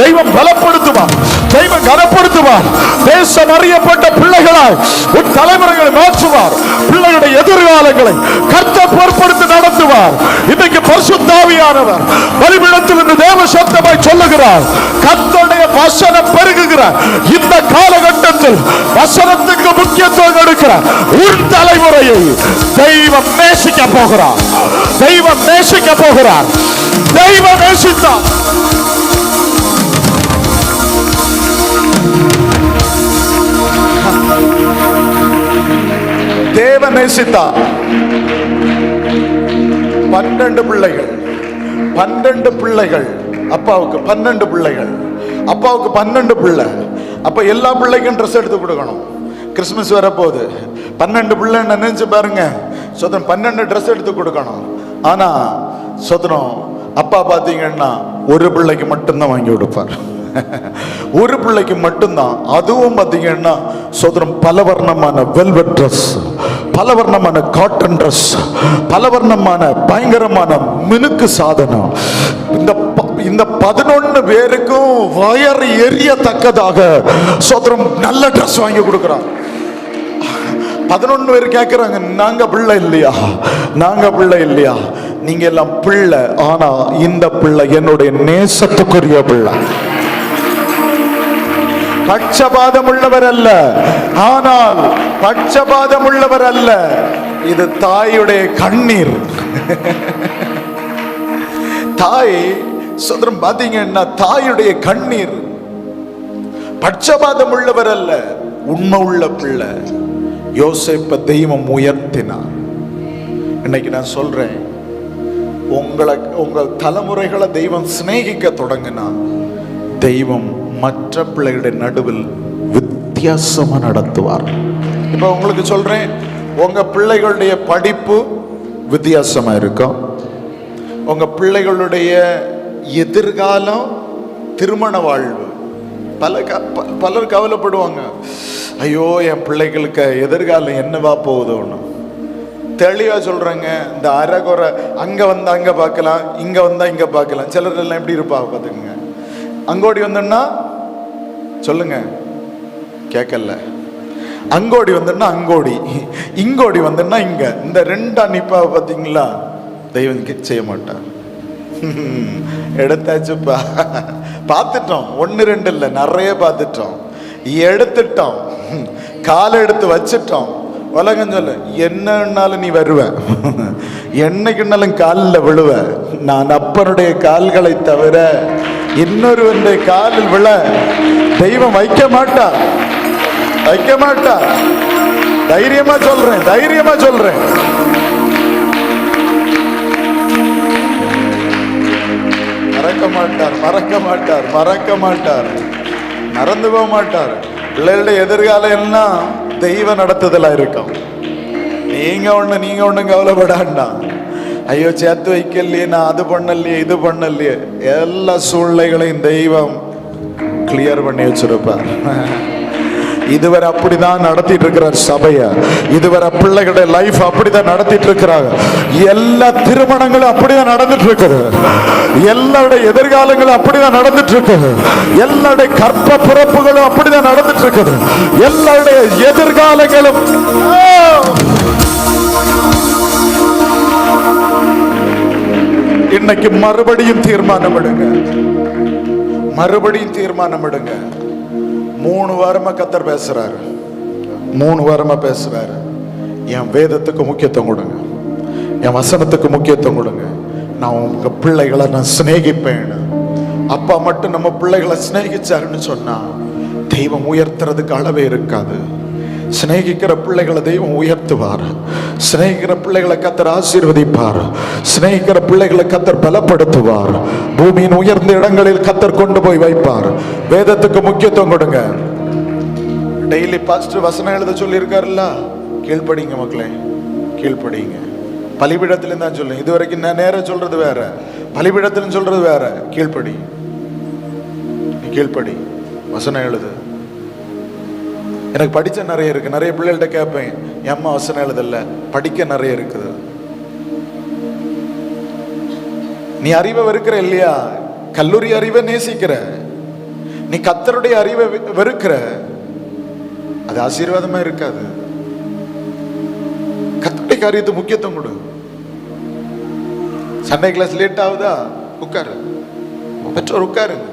தெய்வம் பலப்படுத்துவார், தெய்வம் கனப்படுத்துவார். தேசம் அறியப்பட்ட பிள்ளைகளாய் உன் தலைமுறைகளை மாற்றுவார். பிள்ளைகளுடைய எதிர்காலங்களை கர்த்தர் பொறுப்படுத்தி நடத்துவார். இன்னைக்கு பரிசுத்த ஆவியானவர் பலிபீடத்தில் இருந்து தேவ சத்தமாய் சொல்லுகிறார், கர்த்தருடைய வசனம் பெருகுகிறார். இந்த காலகட்டத்தில் வசனத்துக்கு முக்கியத்துவம் கொடுக்கிற உன் தலைமுறையை தெய்வம் நேசிக்க போகிறார். தெய்வம் நேசிக்க போகிறார். தெய்வம் நேசித்தார். தேவ நேசித்தார். 12 பிள்ளைகள், 12 பிள்ளைகள். அப்பாவுக்கு 12 பிள்ளைகள், அப்பாவுக்கு 12 பிள்ளை. அப்ப எல்லா பிள்ளைக்கும் ட்ரெஸ் எடுத்து கொடுக்கணும். கிறிஸ்துமஸ் வரப்போகுது, 12 பிள்ளை நினைச்சு பாருங்க. சொதனம் 12 ட்ரெஸ் எடுத்து கொடுக்கணும். ஆனா சொதனம் அப்பா பாத்தீங்கன்னா ஒரு பிள்ளைக்கு மட்டும்தான் வாங்கி கொடுப்பார். ஒரு பிள்ளைக்கு மட்டும்தான். அதுவும் பார்த்தீங்கன்னா சோதரம் பலவர்ணமான வெல்வெட் ட்ரெஸ், பலவர்ணமான காட்டன் ட்ரெஸ், பலவர்ணமான பயங்கரமான மினுக்கு சாதனம். இந்த 11 பேருக்கும் வயர் எரியத்தக்கதாக சோதரம் நல்ல ட்ரெஸ் வாங்கி கொடுக்குறான். 11 பேர் கேட்கிறாங்க, நாங்க பிள்ளை இல்லையா, நாங்க பிள்ளை இல்லையா? நீங்க எல்லாம் பிள்ளை, ஆனா இந்த பிள்ளை என்னுடைய நேசத்துக்குரிய பிள்ளை. பட்சபாதம் உள்ளவர் அல்ல, ஆனால் பட்சபாதம் உள்ளவர் அல்ல. இது தாயுடைய கண்ணீர். தாய் சுதரம் பாத்தீங்கன்னா தாயுடைய கண்ணீர். பட்சபாதம் உள்ளவர் அல்ல, உண்மை உள்ள பிள்ளை. யோசேப்பை தெய்வம் உயர்த்தினார். இன்னைக்கு நான் சொல்றேன், உங்கள் தலைமுறைகளை தெய்வம் சிநேகிக்க தொடங்கினா தெய்வம் மற்ற பிள்ளைகளுடைய நடுவில் வித்தியாசமா நடத்துவார். இப்ப உங்களுக்கு சொல்றேன், உங்க பிள்ளைகளுடைய படிப்பு வித்தியாசமா இருக்கும். உங்க பிள்ளைகளுடைய எதிர்காலம், திருமண வாழ்வு. பலர் கவலைப்படுவாங்க, ஐயோ என் பிள்ளைகளுக்கு எதிர்காலம் என்னவா போகுதோன்னு. தெளிவா சொல்றாங்க, இந்த அரைகுறை அங்க வந்தா அங்க பார்க்கலாம், இங்க வந்தா இங்க பார்க்கலாம். சிலர் எல்லாம் எப்படி இருப்பாங்க பாத்துக்கங்க. அங்கோடி வந்தோம்னா சொல்லுங்க, கேட்கல. அங்கோடி வந்தோம்னா அங்கோடி, இங்கோடி வந்தோம்னா இங்க. இந்த ரெண்டா நிப்பா பாத்தீங்களா? தெய்வம் செய்ய மாட்டார். எடுத்தாச்சுப்பா, பார்த்துட்டோம். 1 2 இல்லை, நிறைய பார்த்துட்டோம், எடுத்துட்டோம், காலை எடுத்து வச்சுட்டோம். உலகம் சொல்ல, என்னன்னாலும் நீ வருவ, என்னைக்குன்னாலும் காலில் விழுவ. நான் அப்பனுடைய கால்களை தவிர இன்னொருவனுடைய காலில் விழ தெய்வம் வைக்க மாட்டா, வைக்க மாட்டா. தைரியமா சொல்றேன், தைரியமா சொல்றேன். மறக்க மாட்டார், மறக்க மாட்டார், மறக்க மாட்டார், மறந்து போக மாட்டார். பிள்ளைகளுடைய எதிர்காலம் எல்லாம் தெய்வ நடத்துதலா இருக்கும். நீங்க ஒண்ணும் கவலைப்படாண்டா. ஐயோ சேர்த்து வைக்கலையே, நான் அது பண்ணலையே, இது பண்ணலையே. எல்லா சூழ்நிலைகளையும் தெய்வம் கிளியர் பண்ணி வச்சிருப்பார். இதுவரை அப்படிதான் நடத்திட்டு இருக்கிறார் சபைய. இதுவரை பிள்ளைகளுடைய லைஃப் அப்படிதான் நடத்திட்டு இருக்கிறாங்க. எல்லா திருமணங்களும் அப்படிதான் நடந்துட்டு இருக்குது. எல்லாருடைய எதிர்காலங்களும் அப்படிதான் நடந்துட்டு இருக்குது. எல்லாருடைய கற்ப பிறப்புகளும் அப்படிதான் நடந்துட்டு இருக்குது. எல்லாருடைய எதிர்காலங்களும் இன்னைக்கு மறுபடியும் தீர்மானம் எடுங்க, மறுபடியும் தீர்மானம் எடுங்க. 3 வாரமா கர்த்தர் பேசுறாரு, 3 வாரமா பேசுறாரு. என் வேதத்துக்கு முக்கியத்துவம் கொடுங்க, என் வசனத்துக்கு முக்கியத்துவம் கொடுங்க. நான் உங்க பிள்ளைகளை நான் சிநேகிப்பேன். அப்பா மட்டும் நம்ம பிள்ளைகளை சிநேகிச்சாருன்னு சொன்னா தெய்வம் உயர்த்துறதுக்கு அளவே இருக்காது. சிநேகிக்கிற பிள்ளைகளை தெய்வம் உயர்த்துவார். சிநேகிக்கிற பிள்ளைகளை கர்த்தர் ஆசீர்வதிப்பார். சிநேகிக்கிற பிள்ளைகளை கர்த்தர் பலப்படுத்துவார். பூமியின் உயர்ந்த இடங்களில் கர்த்தர் கொண்டு போய் வைப்பார். வேதத்துக்கு முக்கியத்துவம் கொடுங்க. டெய்லி பாஸ்டர் வசனம் எழுத சொல்லி இருக்காருல்ல, கீழ்படிங்க மக்களே, கீழ்படிங்க. பலிபீடத்துல தான் சொல்லுங்க. இது வரைக்கும் நான் நேரம் சொல்றது வேற, பலிபீடத்துல சொல்றது வேற. கீழ்படி, கீழ்படி, வசனம் எழுது. எனக்கு படிச்ச நிறைய இருக்கு. நிறைய பிள்ளைகள்ட்ட கேட்பேன், எம்மா வசனம் எழுதல, படிக்க நிறைய இருக்குது. நீ அறிவை வெறுக்கிற இல்லையா? கல்லூரி அறிவை நேசிக்கிற, நீ கர்த்தருடைய அறிவை வெறுக்கிற, அது ஆசீர்வாதமா இருக்காது. கர்த்தருடைய காரியத்துக்கு முக்கியத்துவம் கொடு. சண்டே கிளாஸ் லேட் ஆகுதா, உட்காரு, பெற்றோர் உட்காருங்க.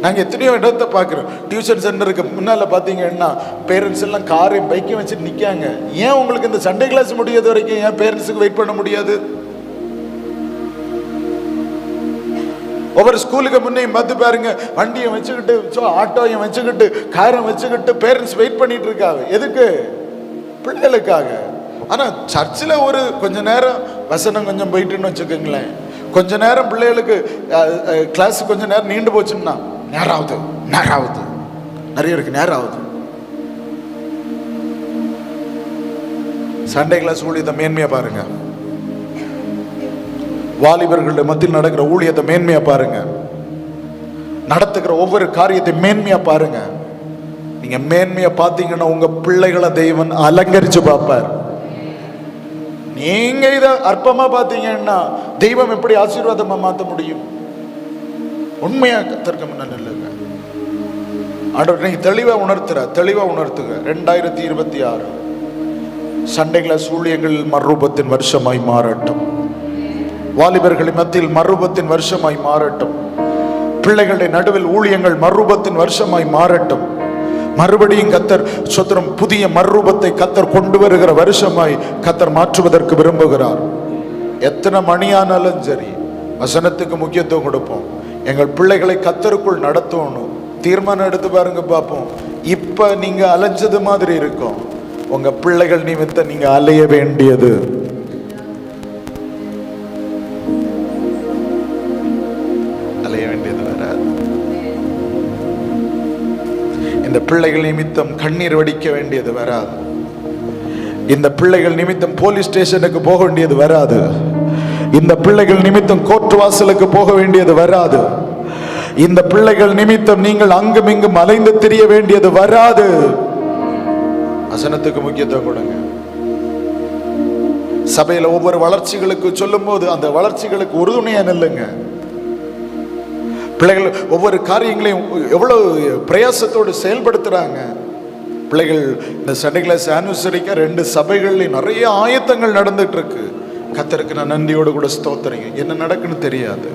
நாங்கள் எத்தனையோ இடத்தை பார்க்குறோம். டியூஷன் சென்டருக்கு முன்னால் பார்த்தீங்கன்னா பேரண்ட்ஸ் எல்லாம் காரையும் பைக்கையும் வச்சுட்டு நிற்காங்க. ஏன் உங்களுக்கு இந்த சண்டே கிளாஸ் முடியாது வரைக்கும் ஏன் பேரண்ட்ஸுக்கு வெயிட் பண்ண முடியாது? ஒவ்வொரு ஸ்கூலுக்கு முன்னையும் பார்த்து பாருங்க, வண்டியை வச்சுக்கிட்டு, ஆட்டோவையும் வச்சுக்கிட்டு, காரை வச்சுக்கிட்டு பேரண்ட்ஸ் வெயிட் பண்ணிட்டு இருக்காங்க. எதுக்கு? பிள்ளைகளுக்காக. ஆனால் சர்ச்சில் ஒரு கொஞ்ச நேரம் வசனம் கொஞ்சம் போயிட்டுன்னு வச்சுக்கோங்களேன், கொஞ்ச நேரம் பிள்ளைகளுக்கு கிளாஸ் கொஞ்ச நேரம் நீண்டு போச்சுன்னா நேரம் ஆகுது, நிறைய இருக்கு, நேரம் ஆகுது. சண்டே கிளாஸ் ஊழியத்தை மேன்மையா பாருங்க. வாலிபர்களுடைய மத்தியில் நடக்கிற ஊழியத்தை மேன்மையா பாருங்க. நடத்துகிற ஒவ்வொரு காரியத்தை மேன்மையா பாருங்க. நீங்க மேன்மையா பார்த்தீங்கன்னா உங்க பிள்ளைகளை தெய்வன் அலங்கரிச்சு பார்ப்பார். நீங்க இத அற்பமா பார்த்தீங்கன்னா தெய்வம் எப்படி ஆசீர்வாதமா மாற்ற முடியும்? உண்மையா கர்த்தருக்கு முன்னால இல்லைங்க. ஆண்டவர் நீங்க தெளிவா உணர்த்துங்க. 2026 சண்டே கிளாஸ் ஊழியங்கள் மறுரூபத்தின் வருஷமாய் மாறட்டும். வாலிபர்களின் மத்தியில் மறுரூபத்தின் வருஷமாய் மாறட்டும். பிள்ளைகளுடைய நடுவில் ஊழியங்கள் மறுரூபத்தின் வருஷமாய் மாறட்டும். மறுபடியும் கத்தர் சொத்திரம் புதிய மறுரூபத்தை கத்தர் கொண்டு வருகிற வருஷமாய் கத்தர் மாற்றுவதற்கு விரும்புகிறார். எத்தனை மணியானாலும் சரி வசனத்துக்கு முக்கியத்துவம் கொடுப்போம். எங்கள் பிள்ளைகளை கத்தருக்குள் நடத்தணும். தீர்மானம் எடுத்து பாருங்க பார்ப்போம். இப்ப நீங்க அலைஞ்சது மாதிரி இருக்கும். உங்க பிள்ளைகள் நிமித்தம் நீங்க அலைய வேண்டியது வராது. இந்த பிள்ளைகள் நிமித்தம் கண்ணீர் வடிக்க வேண்டியது வராது. இந்த பிள்ளைகள் நிமித்தம் போலீஸ் ஸ்டேஷனுக்கு போக வேண்டியது வராது. இந்த பிள்ளைகள் நிமித்தம் கோர்ட் வாசலுக்கு போக வேண்டியது வராது. இந்த பிள்ளைகள் நிமித்தம் நீங்கள் அங்கும் இங்கும் அலைந்து திரிய வேண்டியது வராது. வசனத்துக்கு முக்கியத்துவம் கொடுங்க. சபையில ஒவ்வொரு வளர்ச்சிகளுக்கு சொல்லும் போது அந்த வளர்ச்சிகளுக்கு உறுதுணையா நில்லுங்க. பிள்ளைகள் ஒவ்வொரு காரியங்களையும் எவ்வளவு பிரயாசத்தோடு செயல்படுத்துறாங்க. பிள்ளைகள் இந்த சண்டே கிளாஸ் ஆனிவர்சரிக்கு 2 சபைகள்லையும் நிறைய ஆயத்தங்கள் நடந்துட்டு இருக்கு. கர்த்தருக்கு நான் நன்றியோடு கூட ஸ்தோத்திரங்க. என்ன நடக்குன்னு தெரியாது.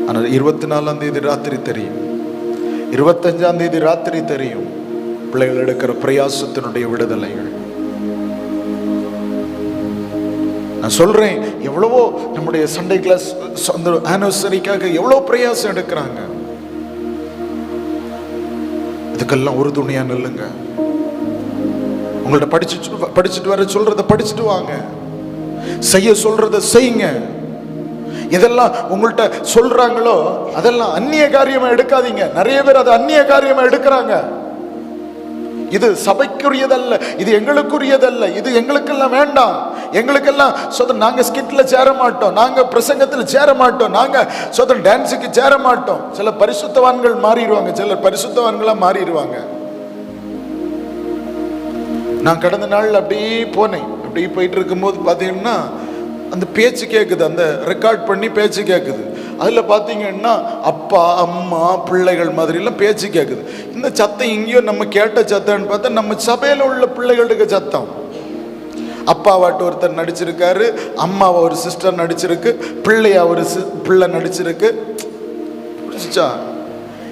ஆனால் 24ஆம் தேதி ராத்திரி தெரியும், 25ஆம் தேதி ராத்திரி தெரியும். பிள்ளைகள் எடுக்கிற பிரயாசத்தினுடைய விடுதலைகள் நான் சொல்றேன். எவ்வளவோ நம்முடைய சண்டே கிளாஸ் ஆனிவர்சரிக்காக எவ்வளவு பிரயாசம் எடுக்கிறாங்க. இதுக்கெல்லாம் ஒரு துணையா நில்லுங்க. உங்கள்ட்ட படிச்சுட்டு வர சொல்றத படிச்சுட்டு வாங்க. செய்ய சொல்றத செய்யுங்க. இதெல்லாம் உங்கள்ட்ட சொல்றாங்களோ அதெல்லாம் அந்நிய காரியமா எடுக்காதீங்க. நிறைய பேர் அதை அந்நிய காரியமா எடுக்கிறாங்க. இது சபைக்குரியதல்ல, இது எங்களுக்குரியதல்ல, இது எங்களுக்கெல்லாம் வேண்டாம். எங்களுக்கெல்லாம் நாங்க ஸ்கிட்ல சேர மாட்டோம், நாங்க பிரசங்கத்தில் சேர மாட்டோம், நாங்க டான்ஸுக்கு சேர மாட்டோம். சில பரிசுத்தவான்கள் மாறிடுவாங்க, சிலர் பரிசுத்தவான்களா மாறிடுவாங்க. நான் கடந்த நாள் அப்படியே போனேன். அப்படியே போயிட்டு இருக்கும்போது பார்த்தீங்கன்னா அந்த பேச்சு கேட்குது, அந்த ரெக்கார்ட் பண்ணி பேச்சு கேட்குது. அதில் பார்த்தீங்கன்னா அப்பா அம்மா பிள்ளைகள் மாதிரிலாம் பேச்சு கேட்குது. இந்த சத்தம் இங்கேயோ நம்ம கேட்ட சத்தம்னு பார்த்தா நம்ம சபையில் உள்ள பிள்ளைகளுக்கு சத்தம். அப்பாவாட்டு ஒருத்தர் நடிச்சிருக்காரு, அம்மாவை ஒரு சிஸ்டர் நடிச்சிருக்கு, பிள்ளையா ஒரு பிள்ளை நடிச்சிருக்கு. புரிஞ்சுச்சா?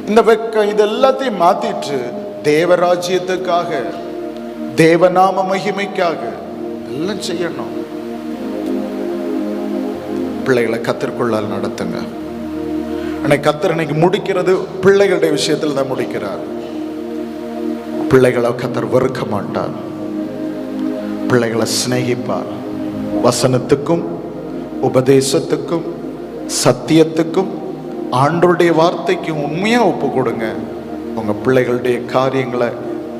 இந்த வெக்கம் இது எல்லாத்தையும் மாத்திட்டு தேவராஜ்யத்துக்காக, தேவநாம மகிமைக்காக எல்லாம் செய்யணும். பிள்ளைகளை கத்தருக்குள்ளால் நடத்துங்க. ஆனால் கத்தர் இன்னைக்கு முடிக்கிறது பிள்ளைகளுடைய விஷயத்தில் தான் முடிக்கிறார். பிள்ளைகளை கத்தர் வெறுக்க மாட்டார், பிள்ளைகளை சிநேகிப்பார். வசனத்துக்கும் உபதேசத்துக்கும் சத்தியத்துக்கும் ஆண்டவருடைய வார்த்தைக்கும் உண்மையா ஒப்பு கொடுங்க. உங்க பிள்ளைகளுடைய காரியங்களை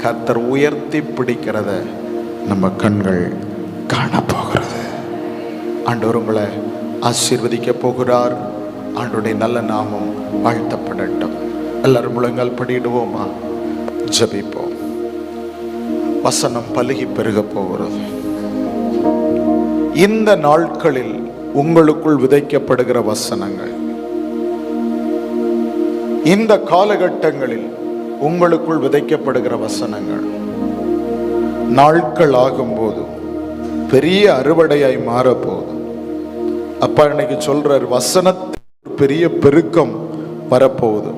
கத்தர் உயர்த்தி பிடிக்கிறத நம்ம கண்கள் காணப்போகிறது. ஆண்டவர் உங்களை ஆசீர்வதிக்க போகிறார். ஆண்டவருடைய நல்ல நாமம் வாழ்த்தப்படட்டும். எல்லாரும் முழங்கால் படியிடுவோமா? ஜெபிப்போம். வசனம் பலுகி பெருக போகிறது. இந்த நாட்களில் உங்களுக்குள் விதைக்கப்படுகிற வசனங்கள், இந்த காலகட்டங்களில் உங்களுக்குள் விதைக்கப்படுகிற வசனங்கள் நாட்கள் ஆகும்போது பெரிய அறுவடையாய் மாறப்போகுது. அப்பா இன்னைக்கு சொல்றார், வசனத்தில் பெரிய பெருக்கம் வரப்போகுது.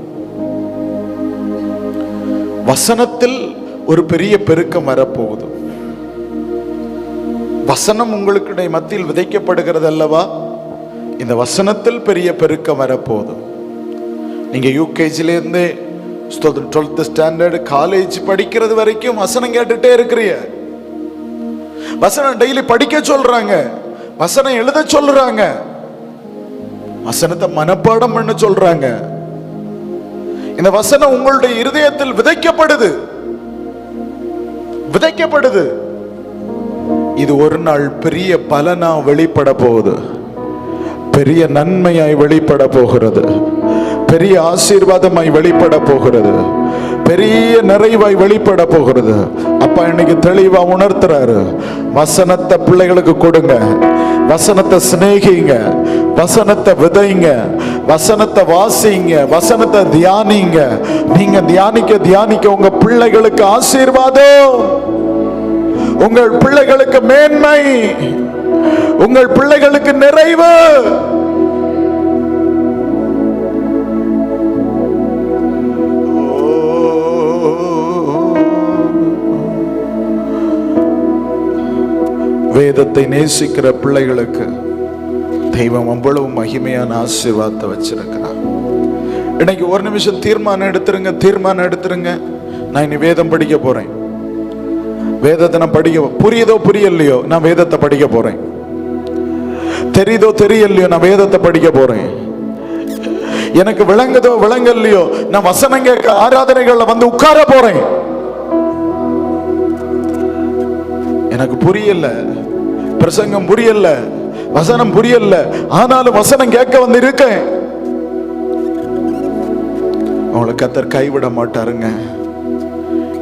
வசனத்தில் ஒரு பெரிய பெருக்கம் வரப்போகுது. வசனம் உங்களுக்கு மத்தியில் விதைக்கப்படுகிறது அல்லவா? இந்த வசனத்தில் பெரிய பெருக்கம் வரப்போகுது. நீங்க யூகேஜிலேருந்து 12th ஸ்டாண்டர்ட் காலேஜ் படிக்கிறது வரைக்கும் வசனம் கேட்டுட்டே இருக்கிறீங்க. வசனம் டெய்லி படிக்க சொல்றாங்க, வசனம் எழுத சொல்றாங்க, வசனத்தை மனப்பாடம் பண்ண சொல்றாங்க. இந்த வசனம் உங்களுடைய இருதயத்தில் விதைக்கப்படுது. இது ஒரு நாள் பெரிய பலனா வெளிப்பட போகுது, பெரிய நன்மையாய் வெளிப்பட போகிறது, பெரிய ஆசீர்வாதமாய் வெளிப்பட போகிறது, பெரிய நிறைவாய் வெளிப்பட போகிறது. அப்பா இன்னைக்கு தெளிவா உணர்த்துறாரு. வசனத்தை பிள்ளைகளுக்கு கொடுங்க, வசனத்தை சிநேகிங்க, வசனத்தை விதைங்க, வசனத்தை வாசிங்க, வசனத்தை தியானிங்க. நீங்க தியானிக்க தியானிக்க உங்க பிள்ளைகளுக்கு ஆசீர்வாதம், உங்கள் பிள்ளைகளுக்கு மேன்மை, உங்கள் பிள்ளைகளுக்கு நிறைவு. வேதத்தை நேசிக்கிற பிள்ளைகளுக்கு தெய்வம் அவ்வளவு மகிமையான ஆசீர்வாதத்தை வச்சிருக்கிறார். இன்னைக்கு ஒரு நிமிஷம் தீர்மானம் எடுத்துருங்க, தீர்மானம் எடுத்துருங்க. நான் இனி வேதம் படிக்க போறேன். வேதத்தை நான் படிக்க, புரியுதோ புரியலையோ நான் வேதத்தை படிக்க போறேன். தெரியுதோ தெரியலையோ நான் வேதத்தை படிக்க போறேன். எனக்கு விளங்குதோ விளங்கலையோ நான் வசனம் கேட்க ஆராதனைகள்ல வந்து உட்கார போறேன். எனக்கு புரியல, பிரசங்கம் புரியல, வசனம் புரியல, ஆனாலும் வசனம் கேட்க வந்து இருக்கேன். அவங்களை கர்த்தர் கைவிட மாட்டாருங்க.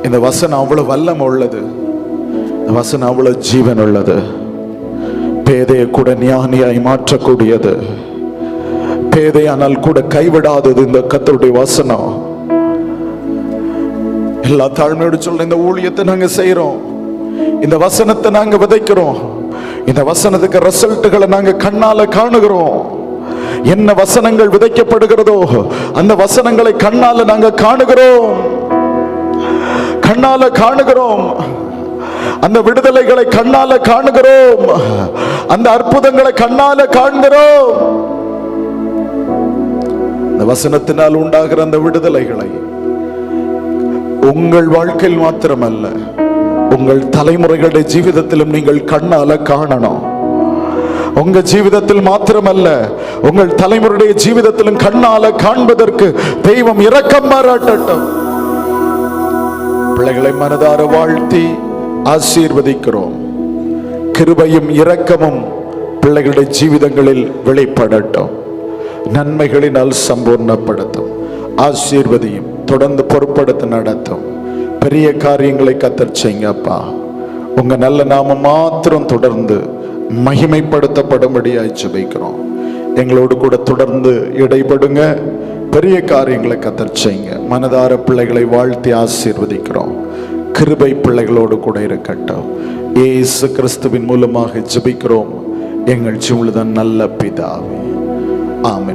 இந்த வசனம் அவ்வளவு வல்லமை உள்ளது, இந்த வசனம் அவ்வளவு ஜீவன் உள்ளது. பேதையை கூட ஞானியாய் மாற்றக்கூடியது, பேதையானால் கூட கைவிடாதது இந்த கர்த்தருடைய வசனம். எல்லா தாழ்மையோடு சொல்ற இந்த ஊழியத்தை நாங்க செய்யறோம், இந்த வசனத்தை நாங்க விதைக்கிறோம், இந்த வசனத்துக்கு ரிசல்ட்டுகளை நாங்க கண்ணால காணுகிறோம். என்ன வசனங்கள் விதைக்கப்படுகிறதோ அந்த வசனங்களை கண்ணால நாங்க காணுகிறோம், கண்ணால காணுகிறோம். அந்த விடுதலைகளை கண்ணால காணுகிறோம், அந்த அற்புதங்களை கண்ணால காண்கிறோம். இந்த வசனத்தினால் உண்டாகிற அந்த விடுதலைகளை உங்கள் வாழ்க்கையில் மாத்திரமல்ல, உங்கள் தலைமுறைகளுடைய ஜீவிதத்திலும் நீங்கள் கண்ணால காணணும். உங்க ஜீவிதத்தில் மாத்திரமல்ல, உங்கள் தலைமுறையுடைய ஜீவிதத்திலும் கண்ணால காண்பதற்கு தெய்வம் இரக்கம் பாராட்டட்டும். பிள்ளைகளை மனதார வாழ்த்தி ஆசீர்வதிக்கிறோம். கிருபையும் இரக்கமும் பிள்ளைகளுடைய ஜீவிதங்களில் வெளிப்படட்டும், நன்மைகளினால் சம்பூர்ணப்படுத்தும், ஆசீர்வதியும், தொடர்ந்து பொறுப்படுத்த நடத்தும். பெரிய காரியங்களை கர்த்தர் செய்யுங்கப்பா. உங்க நல்ல நாமம் மாத்திரம் தொடர்ந்து மகிமைப்படுத்தப்படும்படியாய் ஜெபிக்கிறோம். எங்களோடு கூட தொடர்ந்து இடைபடுங்க, பெரிய காரியங்களை கர்த்தர் செய்யுங்க. மனதார பிள்ளைகளை வாழ்த்தி ஆசீர்வதிக்கிறோம். கிருபை பிள்ளைகளோடு கூட இருக்கட்டும். இயேசு கிறிஸ்துவின் மூலமாக ஜெபிக்கிறோம் எங்கள் ஜீவனுள்ள நல்ல பிதாவே, ஆமென்.